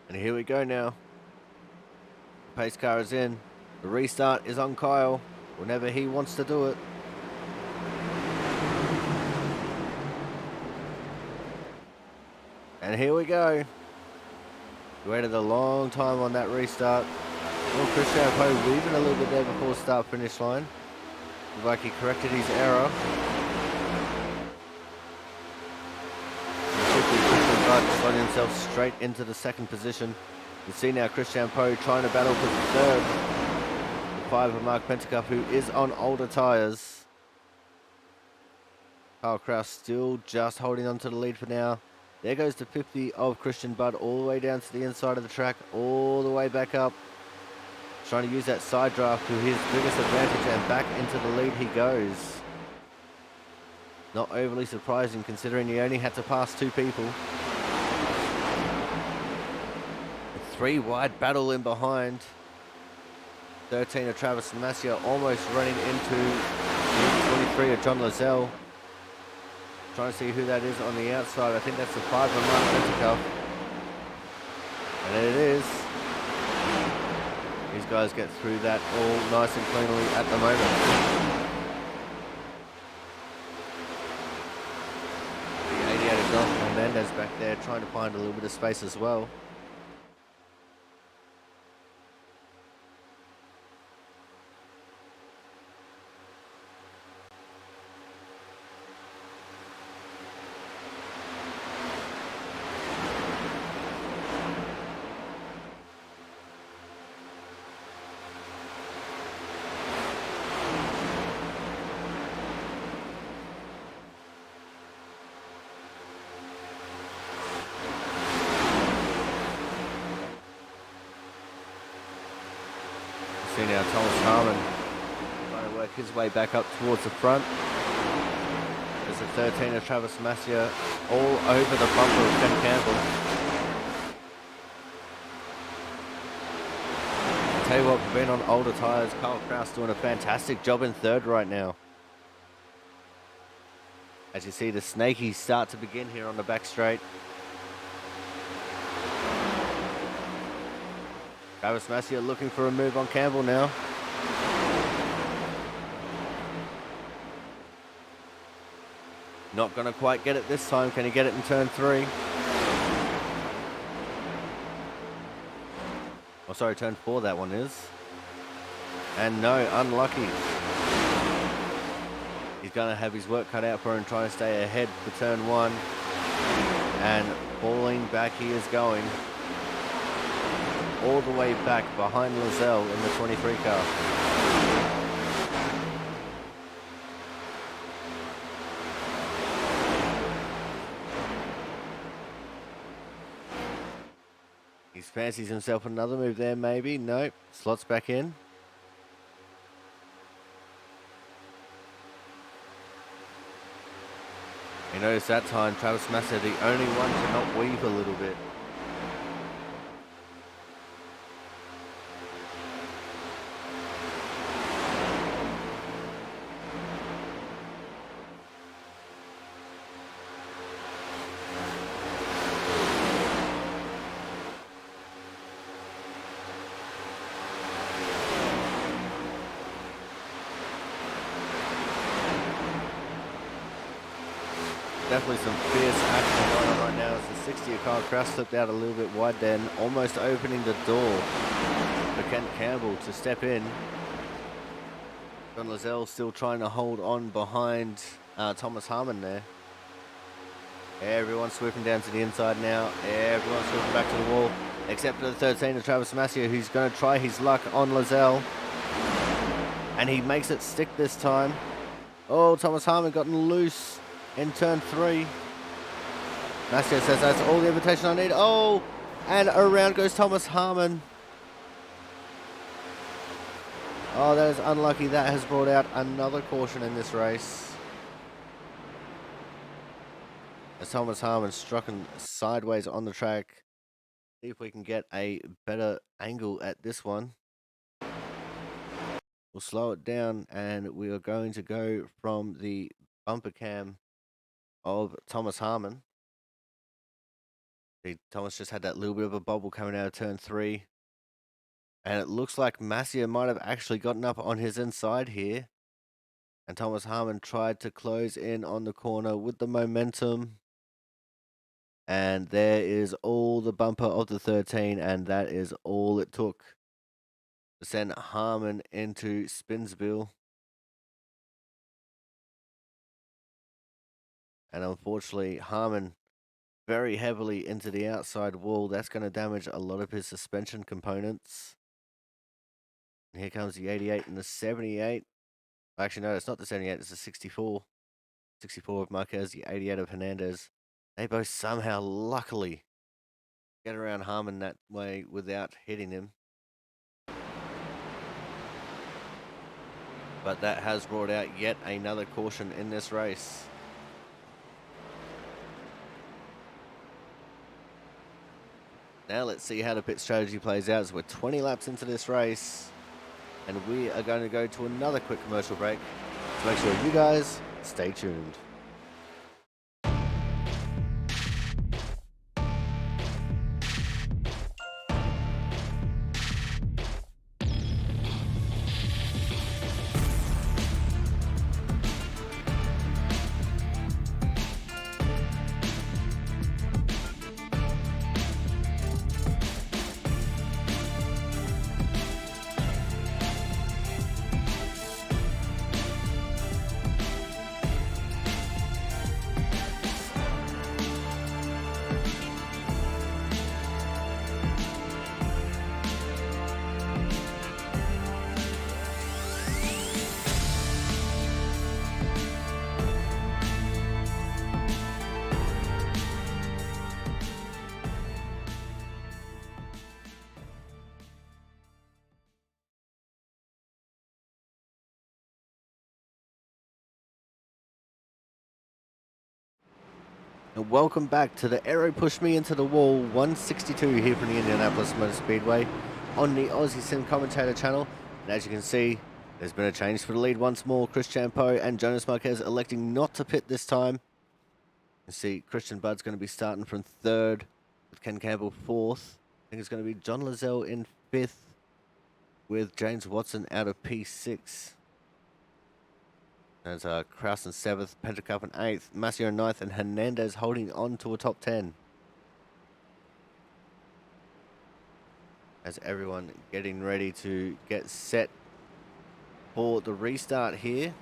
And here we go now. The pace car is in. The restart is on Kyle whenever he wants to do it. And here we go. We waited a long time on that restart. Well, Chris Champeau weaving a little bit there before start-finish line. Looks like he corrected his error. Sliding himself straight into the 2nd position. You see now Chris Champeau trying to battle for 3rd. The 5 of Mark Pentacup, who is on older tyres. Kyle Kraus still just holding on to the lead for now. There goes the 50 of Christian Budd all the way down to the inside of the track, all the way back up. Trying to use that side draft to his biggest advantage, and back into the lead he goes. Not overly surprising considering he only had to pass 2 people. A 3 wide battle in behind. 13 of Travis Masia almost running into the 23 of John Lozelle. Trying to see who that is on the outside. I think that's the 5 of Mark Venticuff. And it is. These guys get through that all nice and cleanly at the moment. The 88 of Don Hernandez back there trying to find a little bit of space as well. See now Thomas Harmon trying to work his way back up towards the front. There's a 13 of Travis Masia all over the bumper of Ben Campbell. I'll tell you what, being on older tyres, Carl Kraus doing a fantastic job in third right now. As you see the snakies start to begin here on the back straight. Travis Masia looking for a move on Campbell now. Not going to quite get it this time. Can he get it in turn 3? Oh, sorry, turn 4 that one is. And no, unlucky. He's going to have his work cut out for him, trying to stay ahead for turn 1. And falling back he is going. All the way back behind Lozelle in the 23 car. He fancies himself another move there, maybe. Nope. Slots back in. You notice that time, Travis Masia, the only one to not weave a little bit. Definitely some fierce action going on right now as the 60 of Kyle Kraus slipped out a little bit wide then, almost opening the door for Kent Campbell to step in. John Lozelle still trying to hold on behind Thomas Harmon there. Everyone's swooping down to the inside now. Everyone's swooping back to the wall, except for the 13 of Travis Masia, who's going to try his luck on Lozelle. And he makes it stick this time. Oh, Thomas Harmon gotten loose in turn 3. Masia says that's all the invitation I need. Oh, and around goes Thomas Harmon. Oh, that is unlucky. That has brought out another caution in this race. As Thomas Harmon struck sideways on the track. See if we can get a better angle at this one. We'll slow it down and we are going to go from the bumper cam of Thomas Harmon. Thomas just had that little bit of a bubble coming out of turn 3. And it looks like Masia might have actually gotten up on his inside here. And Thomas Harmon tried to close in on the corner with the momentum. And there is all the bumper of the 13, and that is all it took to send Harmon into Spinsville. And unfortunately, Harmon very heavily into the outside wall. That's going to damage a lot of his suspension components. And here comes the 88 and the 78. Actually, no, it's not the 78, it's the 64. 64 of Marquez, the 88 of Hernandez. They both somehow, luckily, get around Harmon that way without hitting him. But that has brought out yet another caution in this race. Now let's see how the pit strategy plays out. So we're 20 laps into this race, and we are going to go to another quick commercial break. So make sure you guys stay tuned. And welcome back to the Aero Push Me Into the Wall 162 here from the Indianapolis Motor Speedway on the Aussie Sim Commentator channel. And as you can see, there's been a change for the lead once more. Chris Champeau and Jonas Marquez electing not to pit this time. You see Christian Budd's going to be starting from third, with Ken Campbell fourth. I think it's going to be John Lazelle in fifth, with James Watson out of P6. There's Kraus in 7th, Petrikov in 8th, Massio in 9th, and Hernandez holding on to a top 10. As everyone getting ready to get set for the restart here.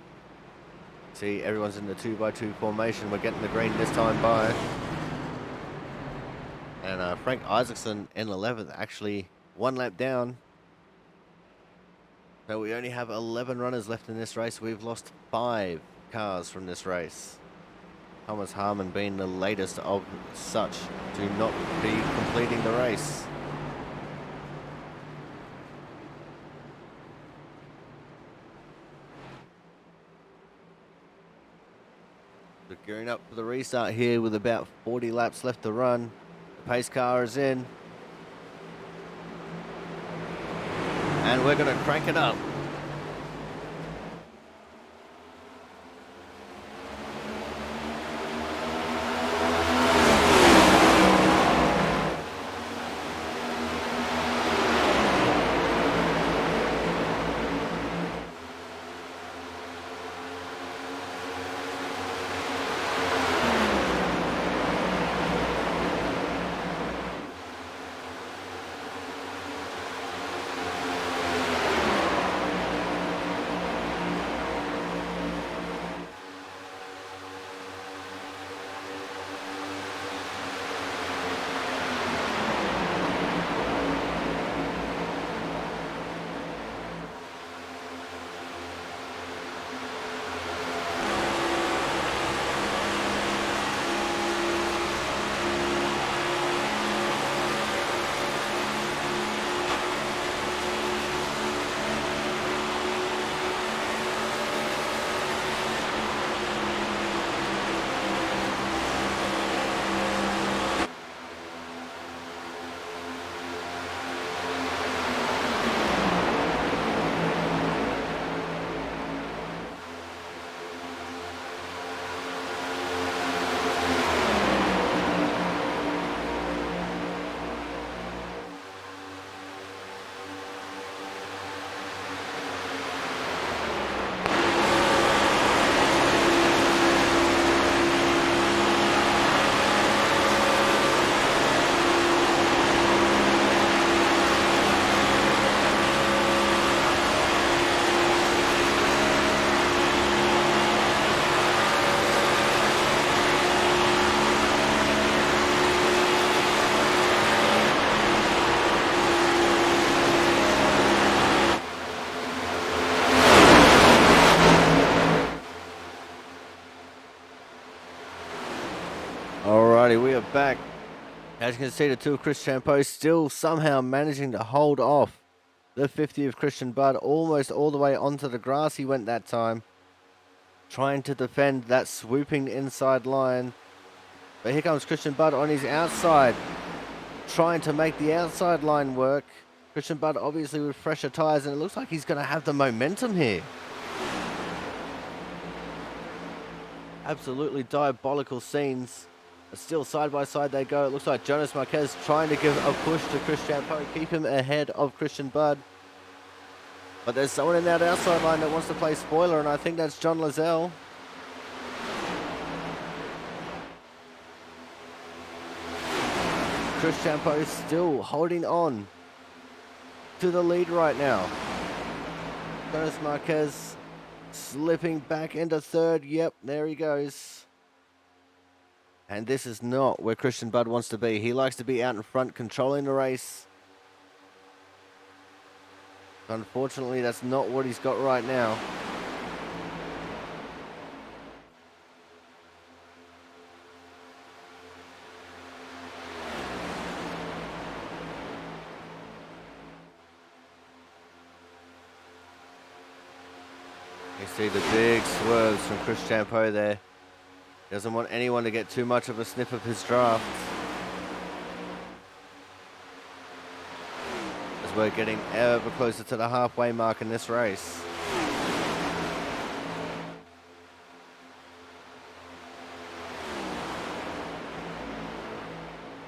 See, everyone's in the 2x2 formation. We're getting the green this time by. And Frank Isaacson in 11th, actually 1 lap down. So we only have 11 runners left in this race. We've lost 5 cars from this race. Thomas Harmon being the latest of such to not be completing the race. We're gearing up for the restart here with about 40 laps left to run. The pace car is in. And we're going to crank it up. Alrighty, we are back. As you can see, the two of Chris Champeau still somehow managing to hold off the 50 of Christian Budd almost all the way onto the grass he went that time, trying to defend that swooping inside line. But here comes Christian Budd on his outside, trying to make the outside line work. Christian Budd obviously with fresher tyres, and it looks like he's going to have the momentum here. Absolutely diabolical scenes. But still side by side they go. It looks like Jonas Marquez trying to give a push to Chris Champeau, keep him ahead of Christian Budd. But there's someone in that outside line that wants to play spoiler, and I think that's John Lizelle. Chris Champeau still holding on to the lead right now. Jonas Marquez slipping back into third. Yep, there he goes. And this is not where Christian Budd wants to be. He likes to be out in front, controlling the race. Unfortunately, that's not what he's got right now. You see the big swerves from Chris Champeau there. Doesn't want anyone to get too much of a sniff of his draft. As we're getting ever closer to the halfway mark in this race.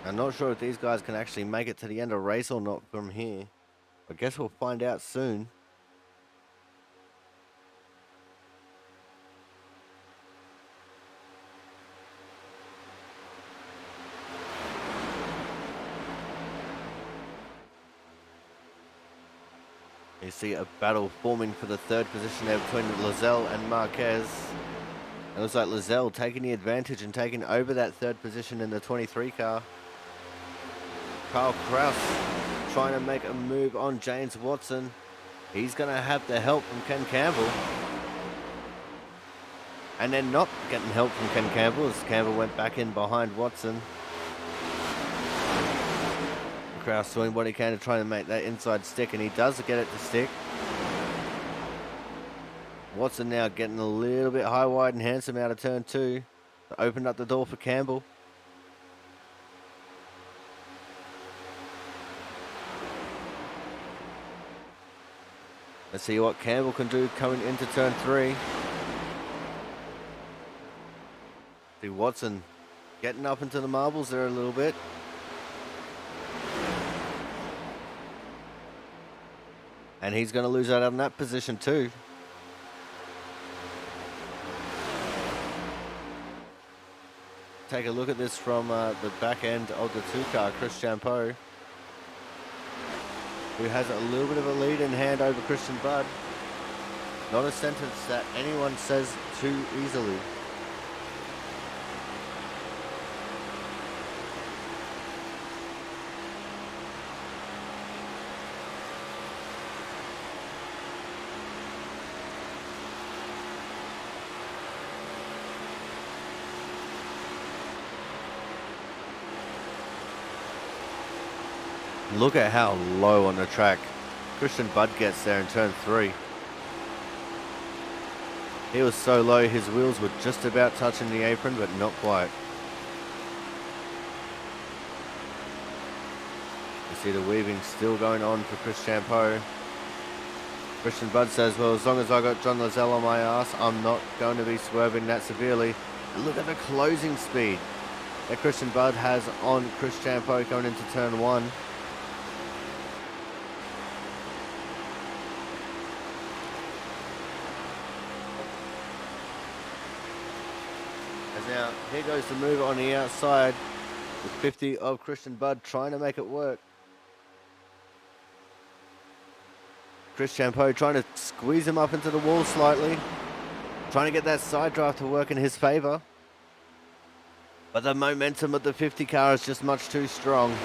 I'm not sure if these guys can actually make it to the end of the race or not from here. I guess we'll find out soon. You see a battle forming for the third position there between Lizelle and Marquez. It looks like Lizelle taking the advantage and taking over that third position in the 23 car. Kyle Kraus trying to make a move on James Watson. He's going to have the help from Ken Campbell. And then not getting help from Ken Campbell as Campbell went back in behind Watson. Kraus doing what he can to try and make that inside stick, and he does get it to stick. Watson now getting a little bit high, wide, and handsome out of turn 2. Opened up the door for Campbell. Let's see what Campbell can do coming into turn 3. See Watson getting up into the marbles there a little bit. And he's going to lose out on that position too. Take a look at this from the back end of the 2 car, Chris Champeau, who has a little bit of a lead in hand over Christian Budd. Not a sentence that anyone says too easily. Look at how low on the track Christian Budd gets there in turn 3. He was so low his wheels were just about touching the apron, but not quite. You see the weaving still going on for Chris Champeau. Christian Budd says, well, as long as I got John Lizelle on my ass, I'm not going to be swerving that severely. And look at the closing speed that Christian Budd has on Chris Champeau going into turn 1. Now, here goes the move on the outside with 50 of Christian Budd trying to make it work. Chris Champeau trying to squeeze him up into the wall slightly, trying to get that side drive to work in his favor. But the momentum of the 50 car is just much too strong.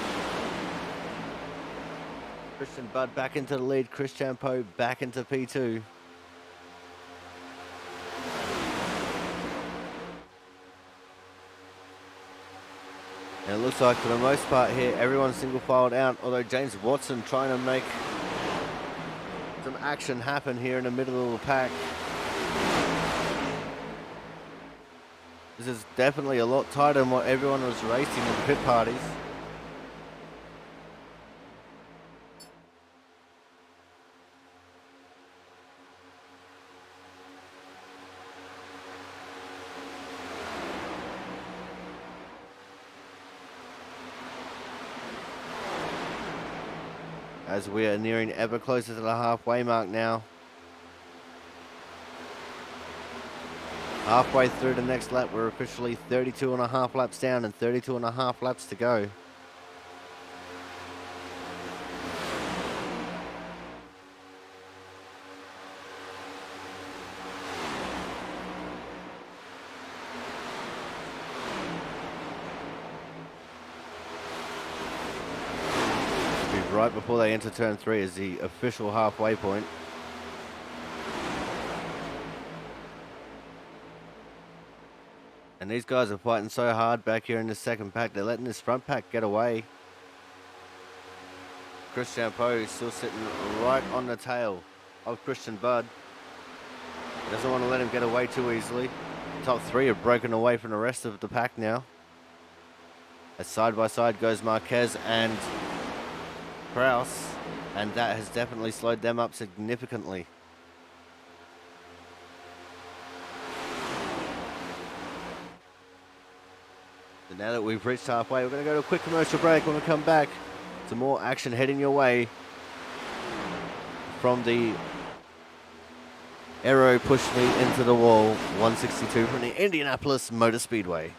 Christian Budd back into the lead, Chris Champeau back into P2. And it looks like for the most part here, everyone's single filed out, although James Watson trying to make some action happen here in the middle of the pack. This is definitely a lot tighter than what everyone was racing in the pit parties. as we are nearing ever closer to the halfway mark now. Halfway through the next lap, we're officially 32.5 laps down and 32.5 laps to go. Right before they enter turn 3 is the official halfway point. And these guys are fighting so hard back here in the second pack. They're letting this front pack get away. Christian Poe is still sitting right on the tail of Christian Budd. Doesn't want to let him get away too easily. Top 3 have broken away from the rest of the pack now. As side by side goes Marquez and Kraus, and that has definitely slowed them up significantly. So now that we've reached halfway, we're going to go to a quick commercial break. When we come back, some more action heading your way from the Aero Push Me Into the Wall 162 from the Indianapolis Motor Speedway.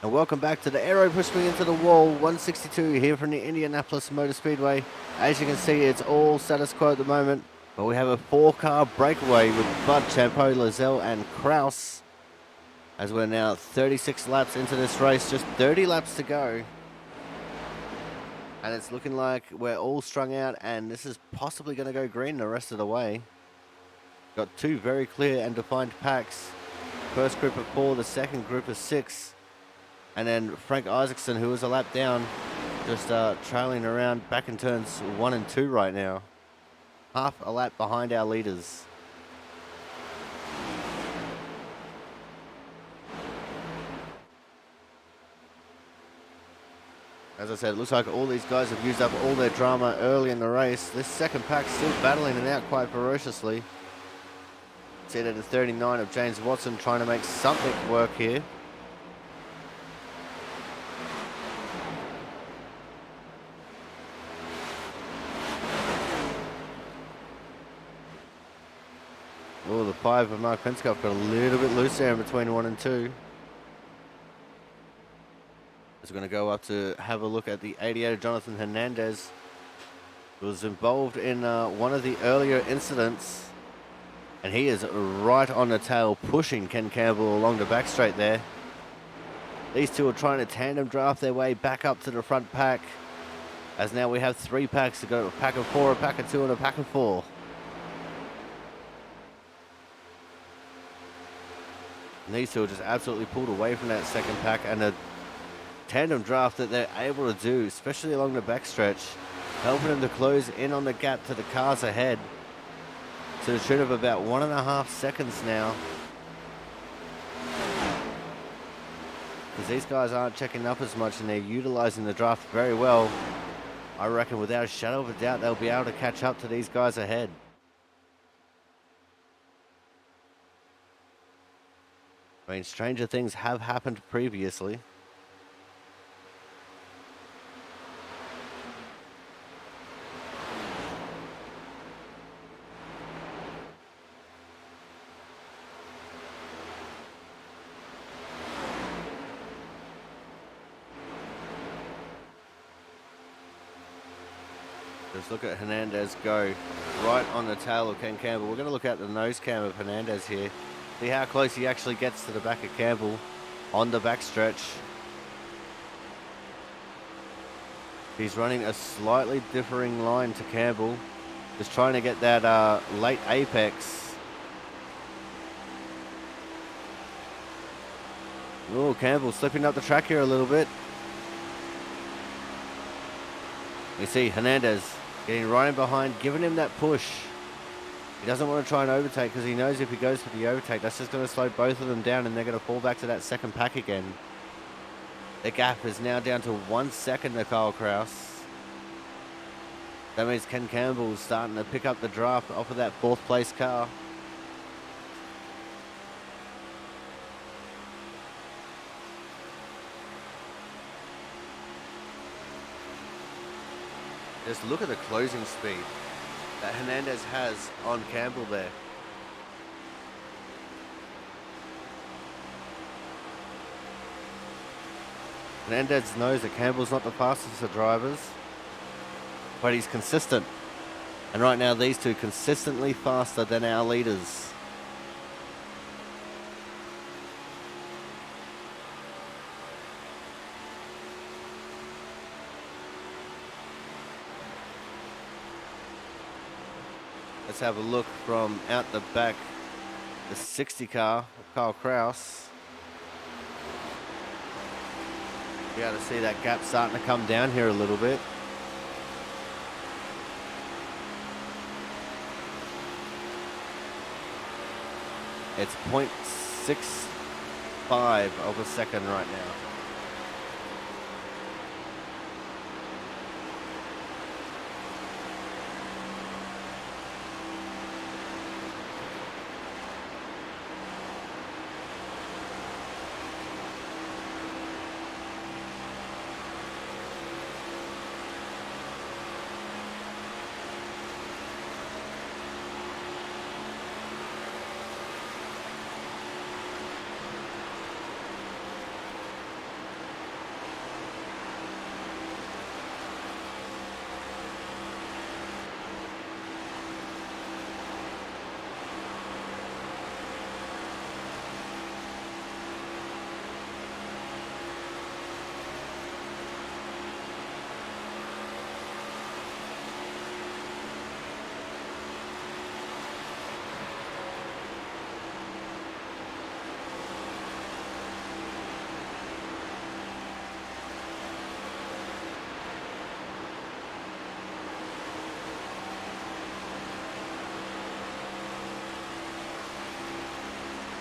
And welcome back to the Aero Push Me Into the Wall 162 here from the Indianapolis Motor Speedway. As you can see, it's all status quo at the moment, but we have a 4-car breakaway with Bud, Champeau, Lozelle and Kraus, as we're now 36 laps into this race, just 30 laps to go. And it's looking like we're all strung out, and this is possibly going to go green the rest of the way. Got 2 very clear and defined packs. First group of 4, the second group of 6. And then Frank Isaacson, who was a lap down, just trailing around back in turns 1 and 2 right now. Half a lap behind our leaders. As I said, it looks like all these guys have used up all their drama early in the race. This second pack still battling it out quite ferociously. See that the 39 of James Watson trying to make something work here. Oh, the 5 of Mark Penskoff got a little bit loose there in between 1 and 2. We're going to go up to have a look at the 88 of Jonathan Hernandez, who was involved in one of the earlier incidents. And he is right on the tail, pushing Ken Campbell along the back straight there. These two are trying to tandem draft their way back up to the front pack, as now we have 3 packs to go. A pack of 4, a pack of 2, and a pack of 4. And these two are just absolutely pulled away from that second pack, and the tandem draft that they're able to do, especially along the backstretch, helping them to close in on the gap to the cars ahead to the tune of about 1.5 seconds now. Because these guys aren't checking up as much, and they're utilizing the draft very well. I reckon without a shadow of a doubt, they'll be able to catch up to these guys ahead. I mean, stranger things have happened previously. Just look at Hernandez go right on the tail of Ken Campbell. We're going to look at the nose cam of Hernandez here. See how close he actually gets to the back of Campbell on the backstretch. He's running a slightly differing line to Campbell. Just trying to get that late apex. Oh, Campbell slipping up the track here a little bit. You see Hernandez getting right in behind, giving him that push. He doesn't want to try and overtake because he knows if he goes for the overtake, that's just going to slow both of them down and they're going to fall back to that second pack again. The gap is now down to 1 second to Kyle Kraus. That means Ken Campbell's starting to pick up the draft off of that fourth place car. Just look at the closing speed that Hernandez has on Campbell there. Hernandez knows that Campbell's not the fastest of drivers, but he's consistent. And right now, these two consistently faster than our leaders. Let's have a look from out the back, the 60 car of Kyle Kraus. Be able to see that gap starting to come down here a little bit. It's 0.65 of a second right now.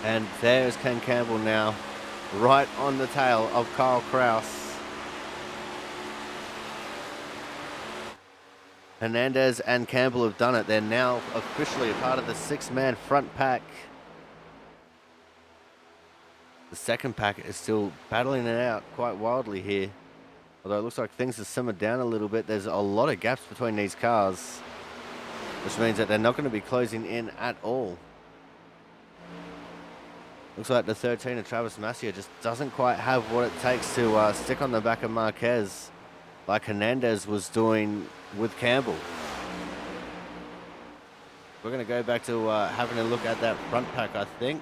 And there's Ken Campbell now, right on the tail of Kyle Kraus. Hernandez and Campbell have done it. They're now officially a part of the six-man front pack. The second pack is still battling it out quite wildly here. Although it looks like things have simmered down a little bit. There's a lot of gaps between these cars, which means that they're not going to be closing in at all. Looks like the 13 of Travis Massier just doesn't quite have what it takes to stick on the back of Marquez like Hernandez was doing with Campbell. We're going to go back to having a look at that front pack, I think.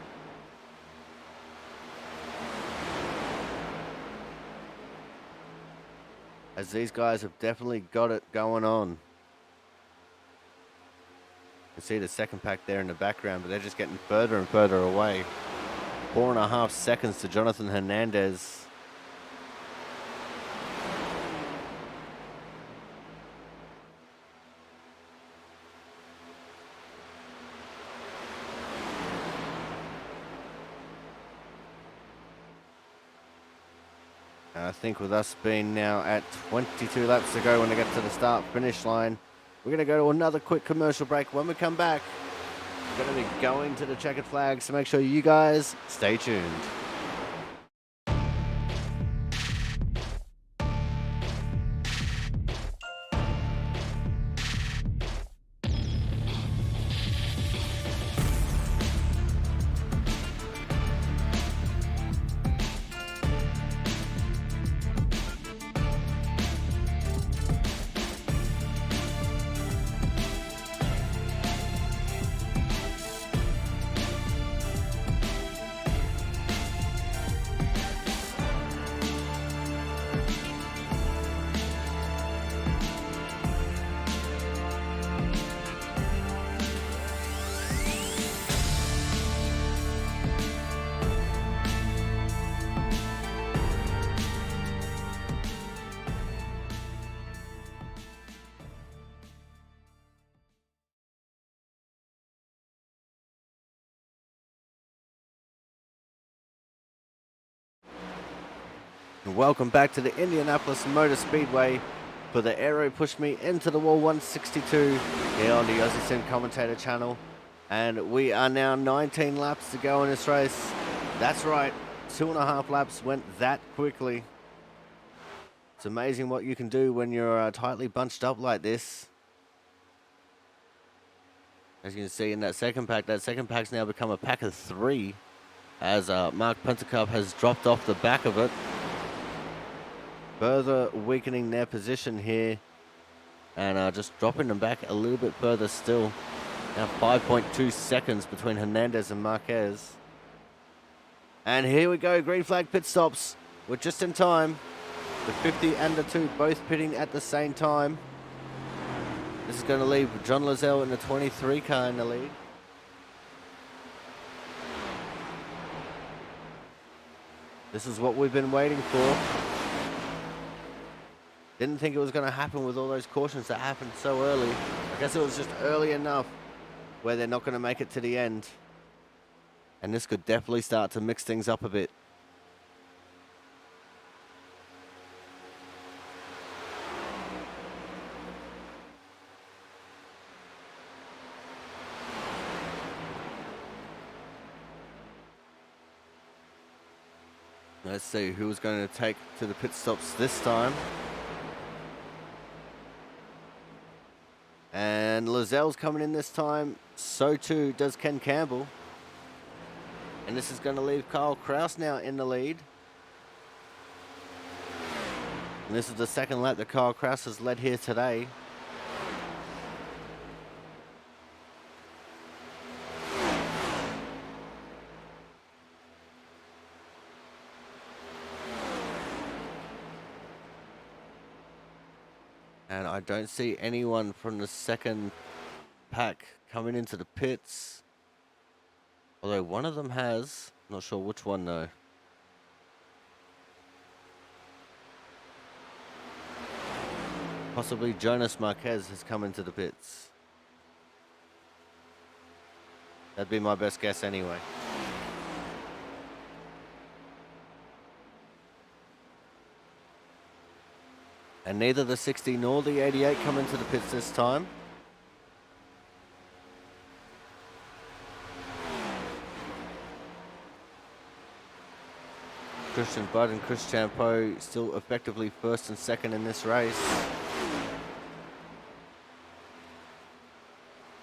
As these guys have definitely got it going on. You can see the second pack there in the background, but they're just getting further and further away. 4.5 seconds to Jonathan Hernandez. I think with us being now at 22 laps to go when they get to the start-finish line, we're going to go to another quick commercial break. When we come back, we're going to be going to the checkered flag, so make sure you guys stay tuned. Welcome back to the Indianapolis Motor Speedway for the Aero Push Me Into the Wall 162 here on the Aussie Sim Commentator channel. And we are now 19 laps to go in this race. That's right, 2.5 laps went that quickly. It's amazing what you can do when you're tightly bunched up like this. As you can see in that second pack's now become a pack of 3 as Mark Pentecoop has dropped off the back of it, further weakening their position here and just dropping them back a little bit further still. Now 5.2 seconds between Hernandez and Marquez. And here we go, green flag pit stops. We're just in time. The 50 and the 2 both pitting at the same time. This is going to leave John Lozelle in the 23 car in the lead. This is what we've been waiting for. Didn't think it was going to happen with all those cautions that happened so early. I guess it was just early enough where they're not going to make it to the end. And this could definitely start to mix things up a bit. Let's see who's going to take to the pit stops this time. And Lozelle's coming in this time. So too does Ken Campbell. And this is going to leave Kyle Kraus now in the lead. And this is the second lap that Kyle Kraus has led here today. And I don't see anyone from the second pack coming into the pits. Although one of them has. Not sure which one though. Possibly Jonas Marquez has come into the pits. That'd be my best guess anyway. And neither the 60 nor the 88 come into the pits this time. Christian Budd and Chris Champeau still effectively first and second in this race.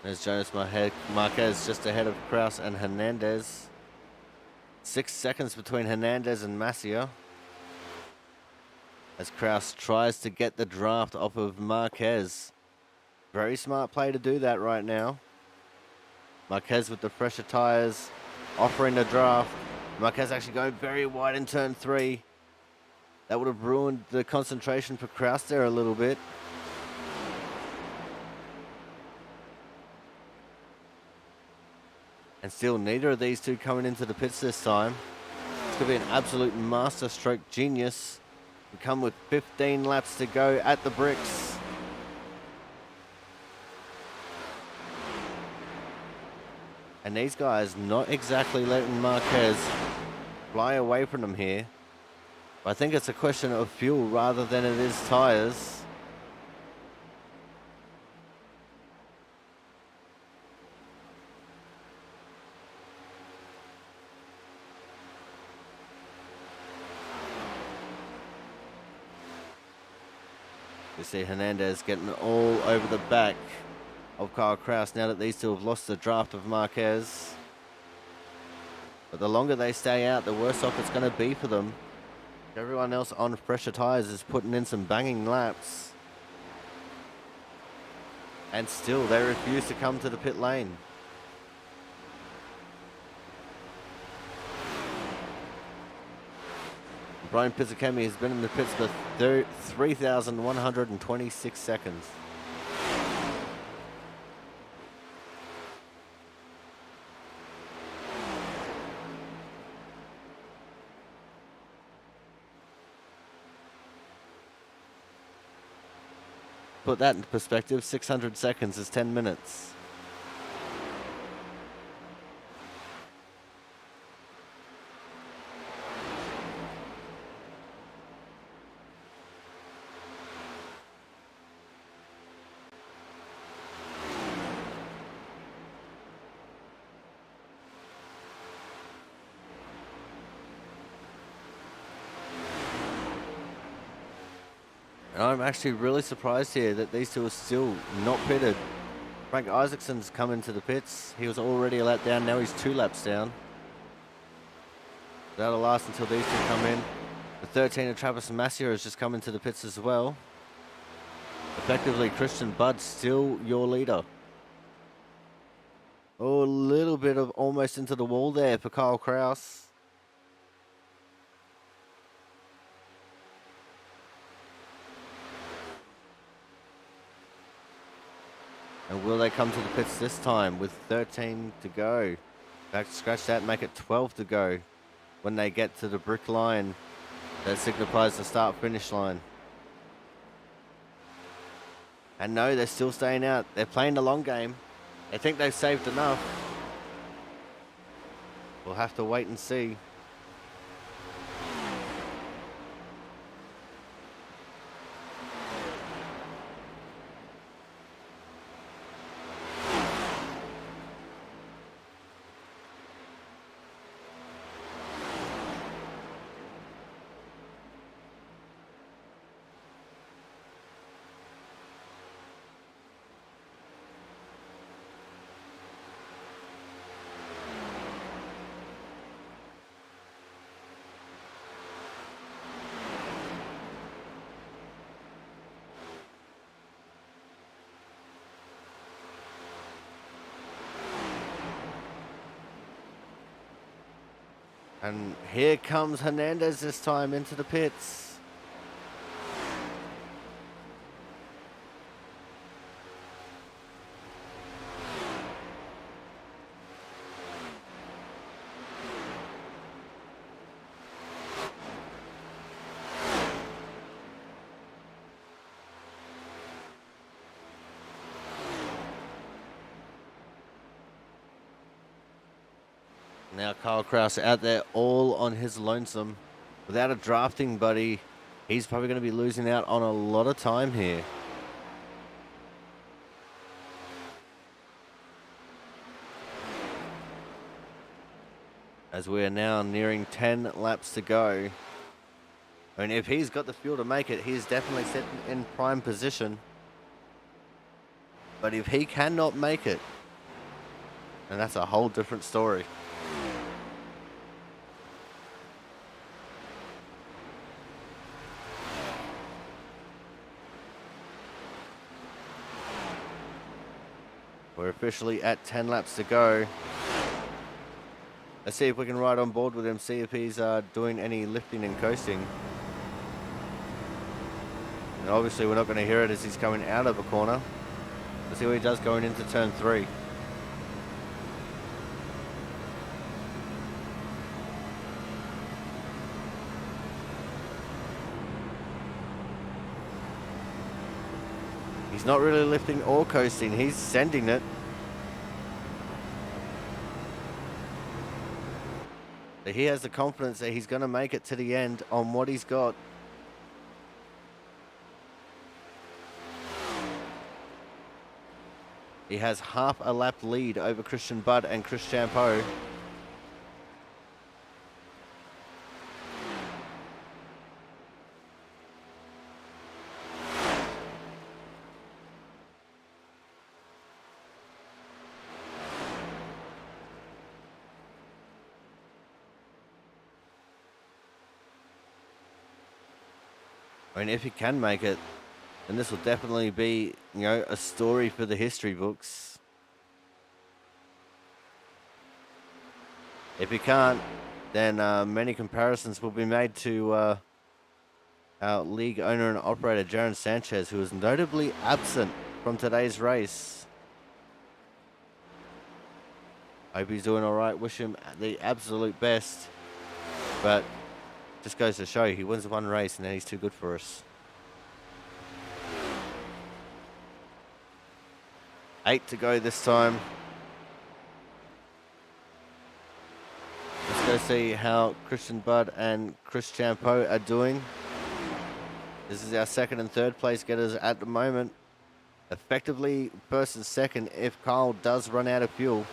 There's Jonas Marquez just ahead of Kraus and Hernandez. 6 seconds between Hernandez and Masia, as Kraus tries to get the draft off of Marquez. Very smart play to do that right now. Marquez with the fresher tires, offering the draft. Marquez actually going very wide in turn 3. That would have ruined the concentration for Kraus there a little bit. And still neither of these two coming into the pits this time. It's going to be an absolute master stroke genius. We come with 15 laps to go at the bricks. And these guys not exactly letting Marquez fly away from them here. I think it's a question of fuel rather than it is tires. You see Hernandez getting all over the back of Kyle Kraus now that these two have lost the draft of Marquez. But the longer they stay out, the worse off it's going to be for them. Everyone else on fresher tires is putting in some banging laps. And still, they refuse to come to the pit lane. Brian Pizzicami has been in the pits for 3,126 seconds. Put that into perspective, 600 seconds is 10 minutes. And I'm actually really surprised here that these two are still not pitted. Frank Isaacson's come into the pits. He was already a lap down, now he's 2 laps down. That'll last until these two come in. The 13 of Travis Massier has just come into the pits as well. Effectively, Christian Budd still your leader. Oh, a little bit of almost into the wall there for Kyle Kraus. And will they come to the pits this time with 13 to go? In fact, scratch that, make it 12 to go when they get to the brick line that signifies the start-finish line. And no, they're still staying out. They're playing the long game. They think they've saved enough. We'll have to wait and see. And here comes Hernandez this time into the pits. Now Kyle Kraus out there all on his lonesome. Without a drafting buddy, he's probably going to be losing out on a lot of time here. As we are now nearing 10 laps to go. I mean, if he's got the fuel to make it, he's definitely sitting in prime position. But if he cannot make it, then that's a whole different story. We're officially at 10 laps to go. Let's see if we can ride on board with him, see if he's doing any lifting and coasting. And obviously we're not going to hear it as he's coming out of a corner. Let's see what he does going into turn 3. He's not really lifting or coasting, he's sending it. He has the confidence that he's going to make it to the end on what he's got. He has half a lap lead over Christian Budd and Chris Champeau. I mean, if he can make it, then this will definitely be, you know, a story for the history books. If he can't, then many comparisons will be made to our league owner and operator, Jaron Sanchez, who is notably absent from today's race. Hope he's doing all right. Wish him the absolute best. But just goes to show he wins one race and then he's too good for us. 8 to go this time. Let's go see how Christian Budd and Chris Champeau are doing. This is our second and third place getters at the moment. Effectively first and second if Kyle does run out of fuel.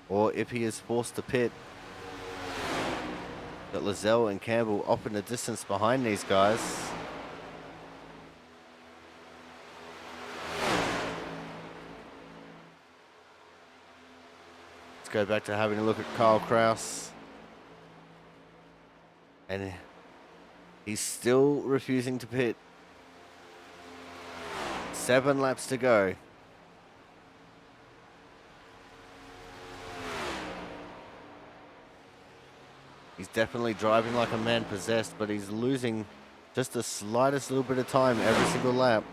Or if he is forced to pit. Got Lizelle and Campbell off in the distance behind these guys. Let's go back to having a look at Kyle Kraus. And he's still refusing to pit. 7 laps to go. He's definitely driving like a man possessed, but he's losing just the slightest little bit of time every single lap.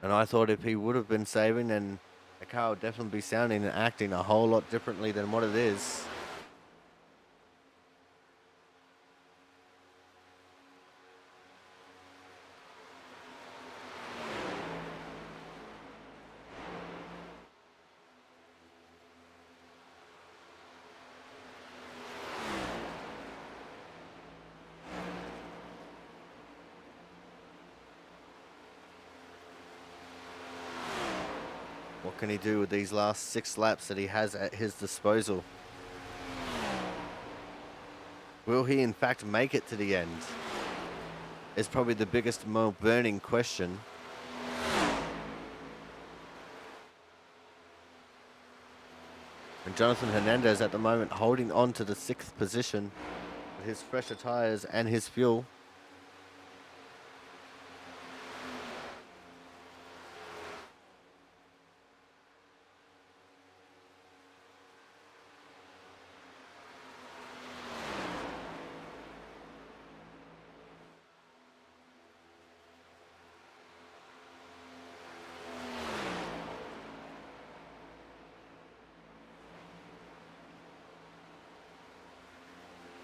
And I thought if he would have been saving, then the car would definitely be sounding and acting a whole lot differently than what it is. What can he do with these last 6 laps that he has at his disposal? Will he in fact make it to the end? Is probably the biggest, more burning question. And Jonathan Hernandez at the moment holding on to the 6th position with his fresher tires and his fuel.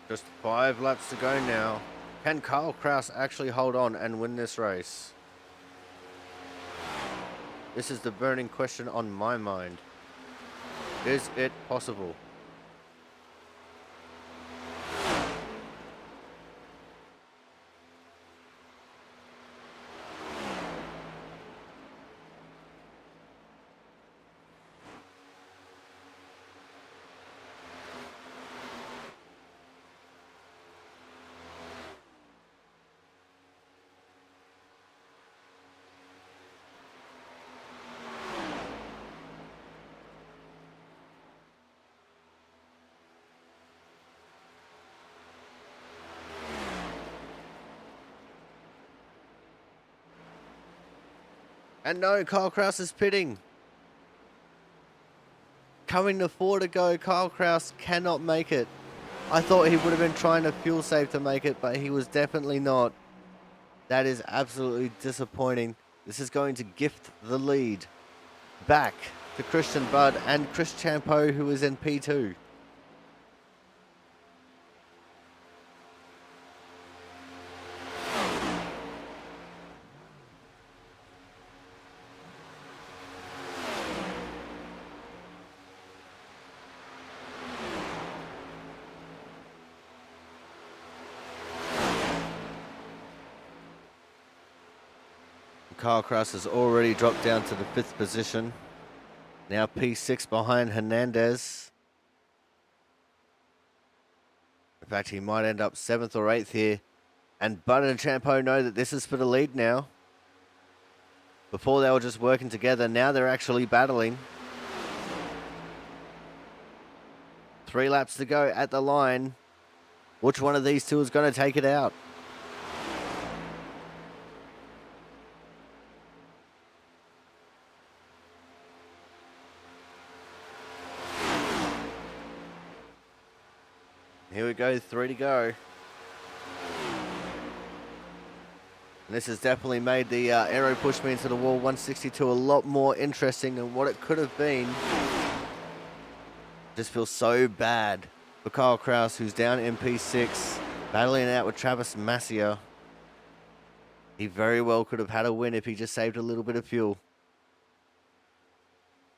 Just 5 laps to go now. Can Kyle Kraus actually hold on and win this race? This is the burning question on my mind. Is it possible? And no, Kyle Kraus is pitting. Coming to 4 to go, Kyle Kraus cannot make it. I thought he would have been trying to fuel save to make it, but he was definitely not. That is absolutely disappointing. This is going to gift the lead back to Christian Budd and Chris Champeau, who is in P2. Kyle Kraus has already dropped down to the 5th position. Now P6 behind Hernandez. In fact, he might end up 7th or 8th here. And Bud and Champeau know that this is for the lead now. Before they were just working together, now they're actually battling. 3 laps to go at the line. Which one of these two is going to take it out? Here we go, 3 to go. And this has definitely made the Aero push me into the wall 162 a lot more interesting than what it could have been. Just feels so bad for Kyle Kraus, who's down in P6, battling it out with Travis Massier. He very well could have had a win if he just saved a little bit of fuel.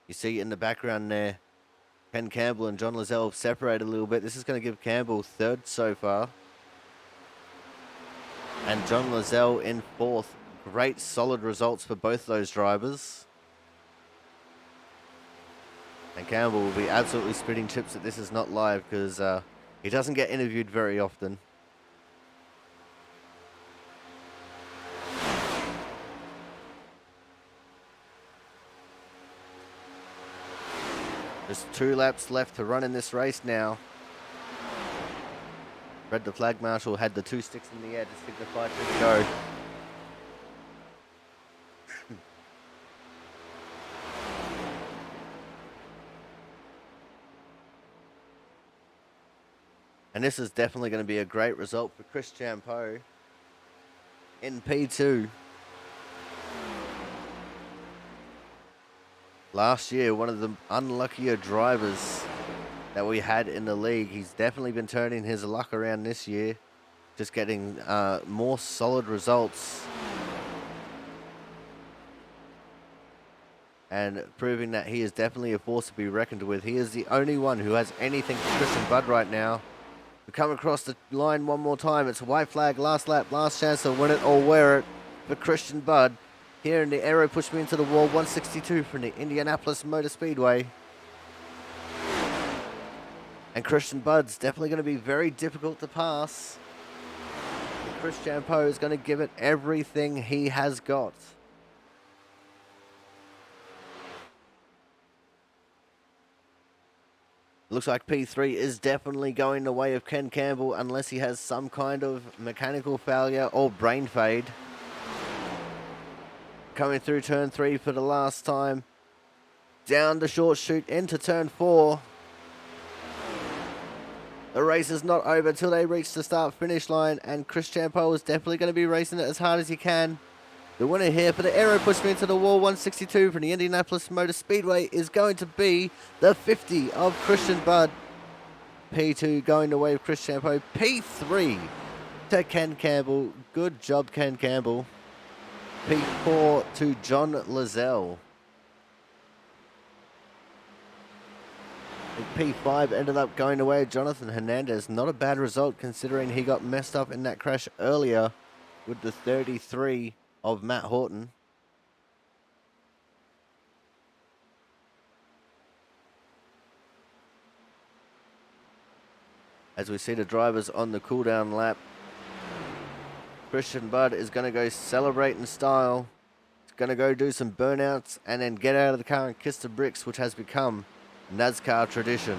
You see in the background there, Ken Campbell and John Lozelle have separated a little bit. This is going to give Campbell 3rd so far. And John Lozelle in 4th. Great solid results for both those drivers. And Campbell will be absolutely spitting chips that this is not live because he doesn't get interviewed very often. There's 2 laps left to run in this race now. Fred the flag marshal had the 2 sticks in the air to signify to go. And this is definitely going to be a great result for Chris Champeau in P2. Last year, one of the unluckier drivers that we had in the league. He's definitely been turning his luck around this year, just getting more solid results and proving that he is definitely a force to be reckoned with. He is the only one who has anything for Christian Budd right now. We come across the line one more time. It's a white flag, last lap, last chance to win it or wear it for Christian Budd. Here in the Aero push me into the wall 162 from the Indianapolis Motor Speedway. And Christian Budd's definitely going to be very difficult to pass. And Chris Champeau is going to give it everything he has got. Looks like P3 is definitely going the way of Ken Campbell unless he has some kind of mechanical failure or brain fade. Coming through turn 3 for the last time. Down the short chute into turn 4. The race is not over till they reach the start-finish line, and Chris Champeau is definitely going to be racing it as hard as he can. The winner here for the Aero push me into the wall 162 from the Indianapolis Motor Speedway is going to be the 50 of Christian Budd. P2 going the way of Chris Champeau. P3 to Ken Campbell. Good job, Ken Campbell. P4 to John Lozelle. P5 ended up going away Jonathan Hernandez. Not a bad result considering he got messed up in that crash earlier with the 33 of Matt Horton. As we see the drivers on the cooldown lap, Christian Budd is going to go celebrate in style. He's going to go do some burnouts and then get out of the car and kiss the bricks, which has become NASCAR tradition.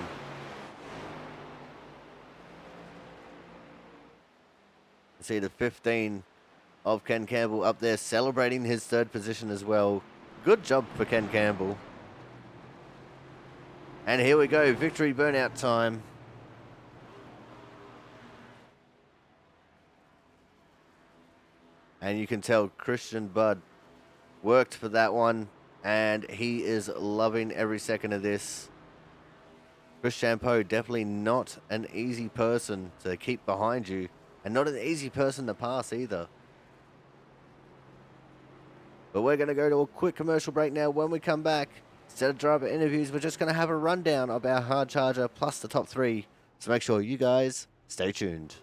You see the 15 of Ken Campbell up there celebrating his 3rd position as well. Good job for Ken Campbell. And here we go, victory burnout time. And you can tell Christian Budd worked for that one, and he is loving every second of this. Chris Champeau, definitely not an easy person to keep behind you, and not an easy person to pass either. But we're going to go to a quick commercial break now. When we come back, instead of driver interviews, we're just going to have a rundown of our hard charger plus the top 3. So make sure you guys stay tuned.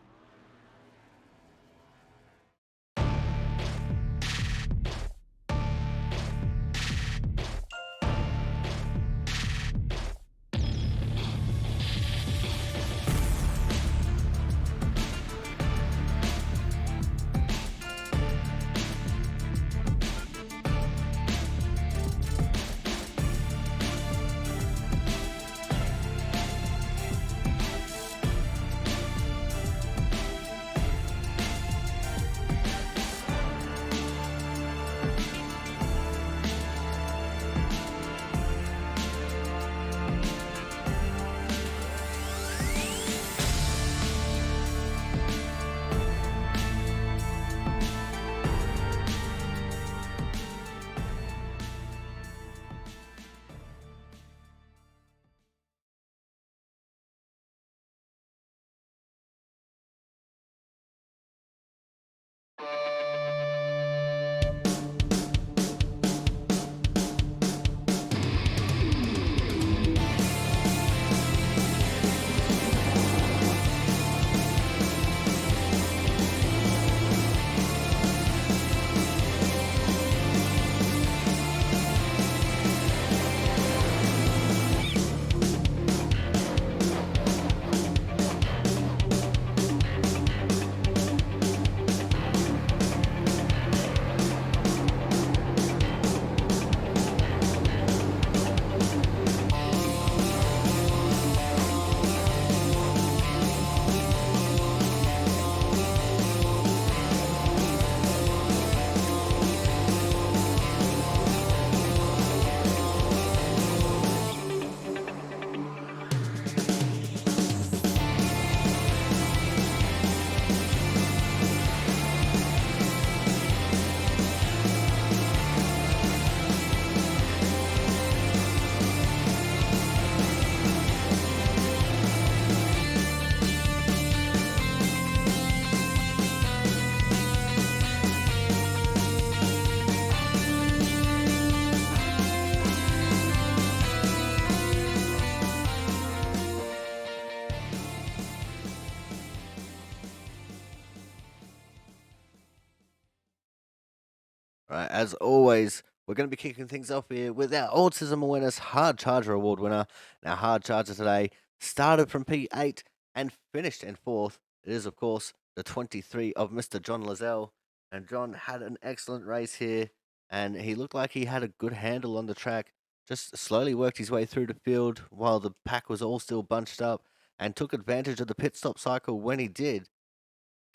Right, as always, we're going to be kicking things off here with our Autism Awareness Hard Charger Award winner. Now, Hard Charger today started from P8 and finished in fourth. It is, of course, the 23 of Mr. John Lazelle. And John had an excellent race here, and he looked like he had a good handle on the track. Just slowly worked his way through the field while the pack was all still bunched up and took advantage of the pit stop cycle when he did.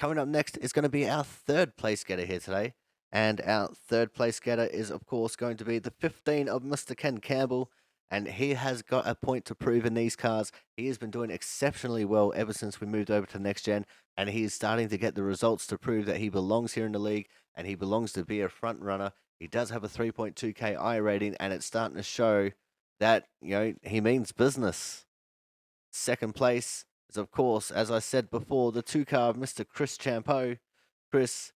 Coming up next is going to be our third place getter here today. And our third place getter is, of course, going to be the 15 of Mr. Ken Campbell. And he has got a point to prove in these cars. He has been doing exceptionally well ever since we moved over to next gen. And he is starting to get the results to prove that he belongs here in the league and he belongs to be a front runner. He does have a 3.2K I rating, and it's starting to show that, he means business. Second place is, of course, as I said before, the two car of Mr. Chris Champeau. Chris,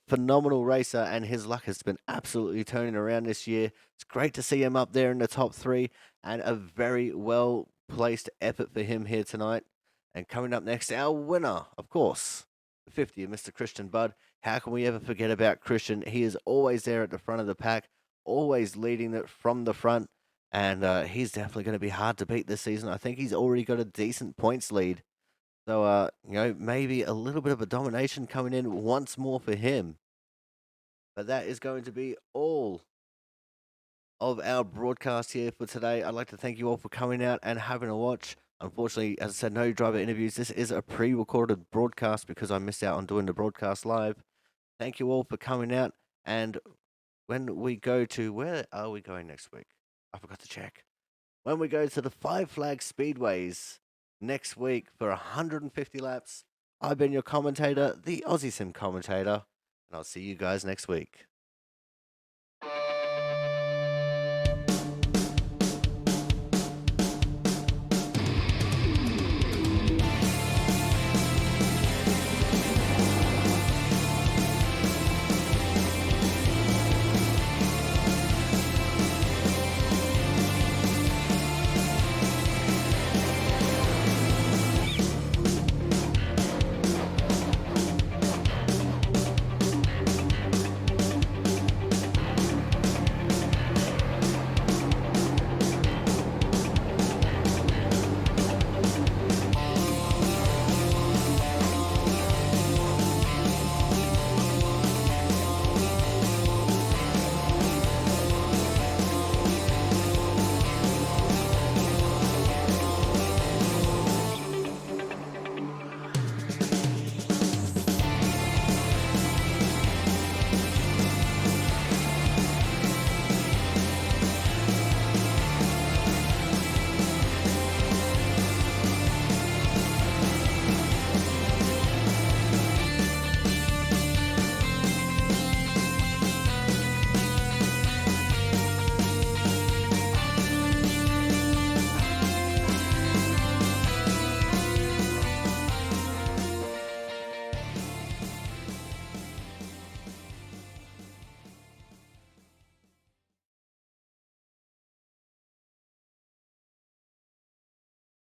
phenomenal racer, and his luck has been absolutely turning around this year. It's great to see him up there in the top three, and a very well placed effort for him here tonight. And coming up next, our winner, of course, the 50 of Mr. Christian Budd. How can we ever forget about Christian? He is always there at the front of the pack, always leading it from the front. And he's definitely going to be hard to beat this season. I think he's already got a decent points lead. So, maybe a little bit of a domination coming in once more for him. But that is going to be all of our broadcast here for today. I'd like to thank you all for coming out and having a watch. Unfortunately, as I said, no driver interviews. This is a pre recorded broadcast because I missed out on doing the broadcast live. Thank you all for coming out. And when we go to, where are we going next week? I forgot to check. When we go to the Five Flag Speedways next week for 150 laps, I've been your commentator, the Aussie Sim commentator, and I'll see you guys next week.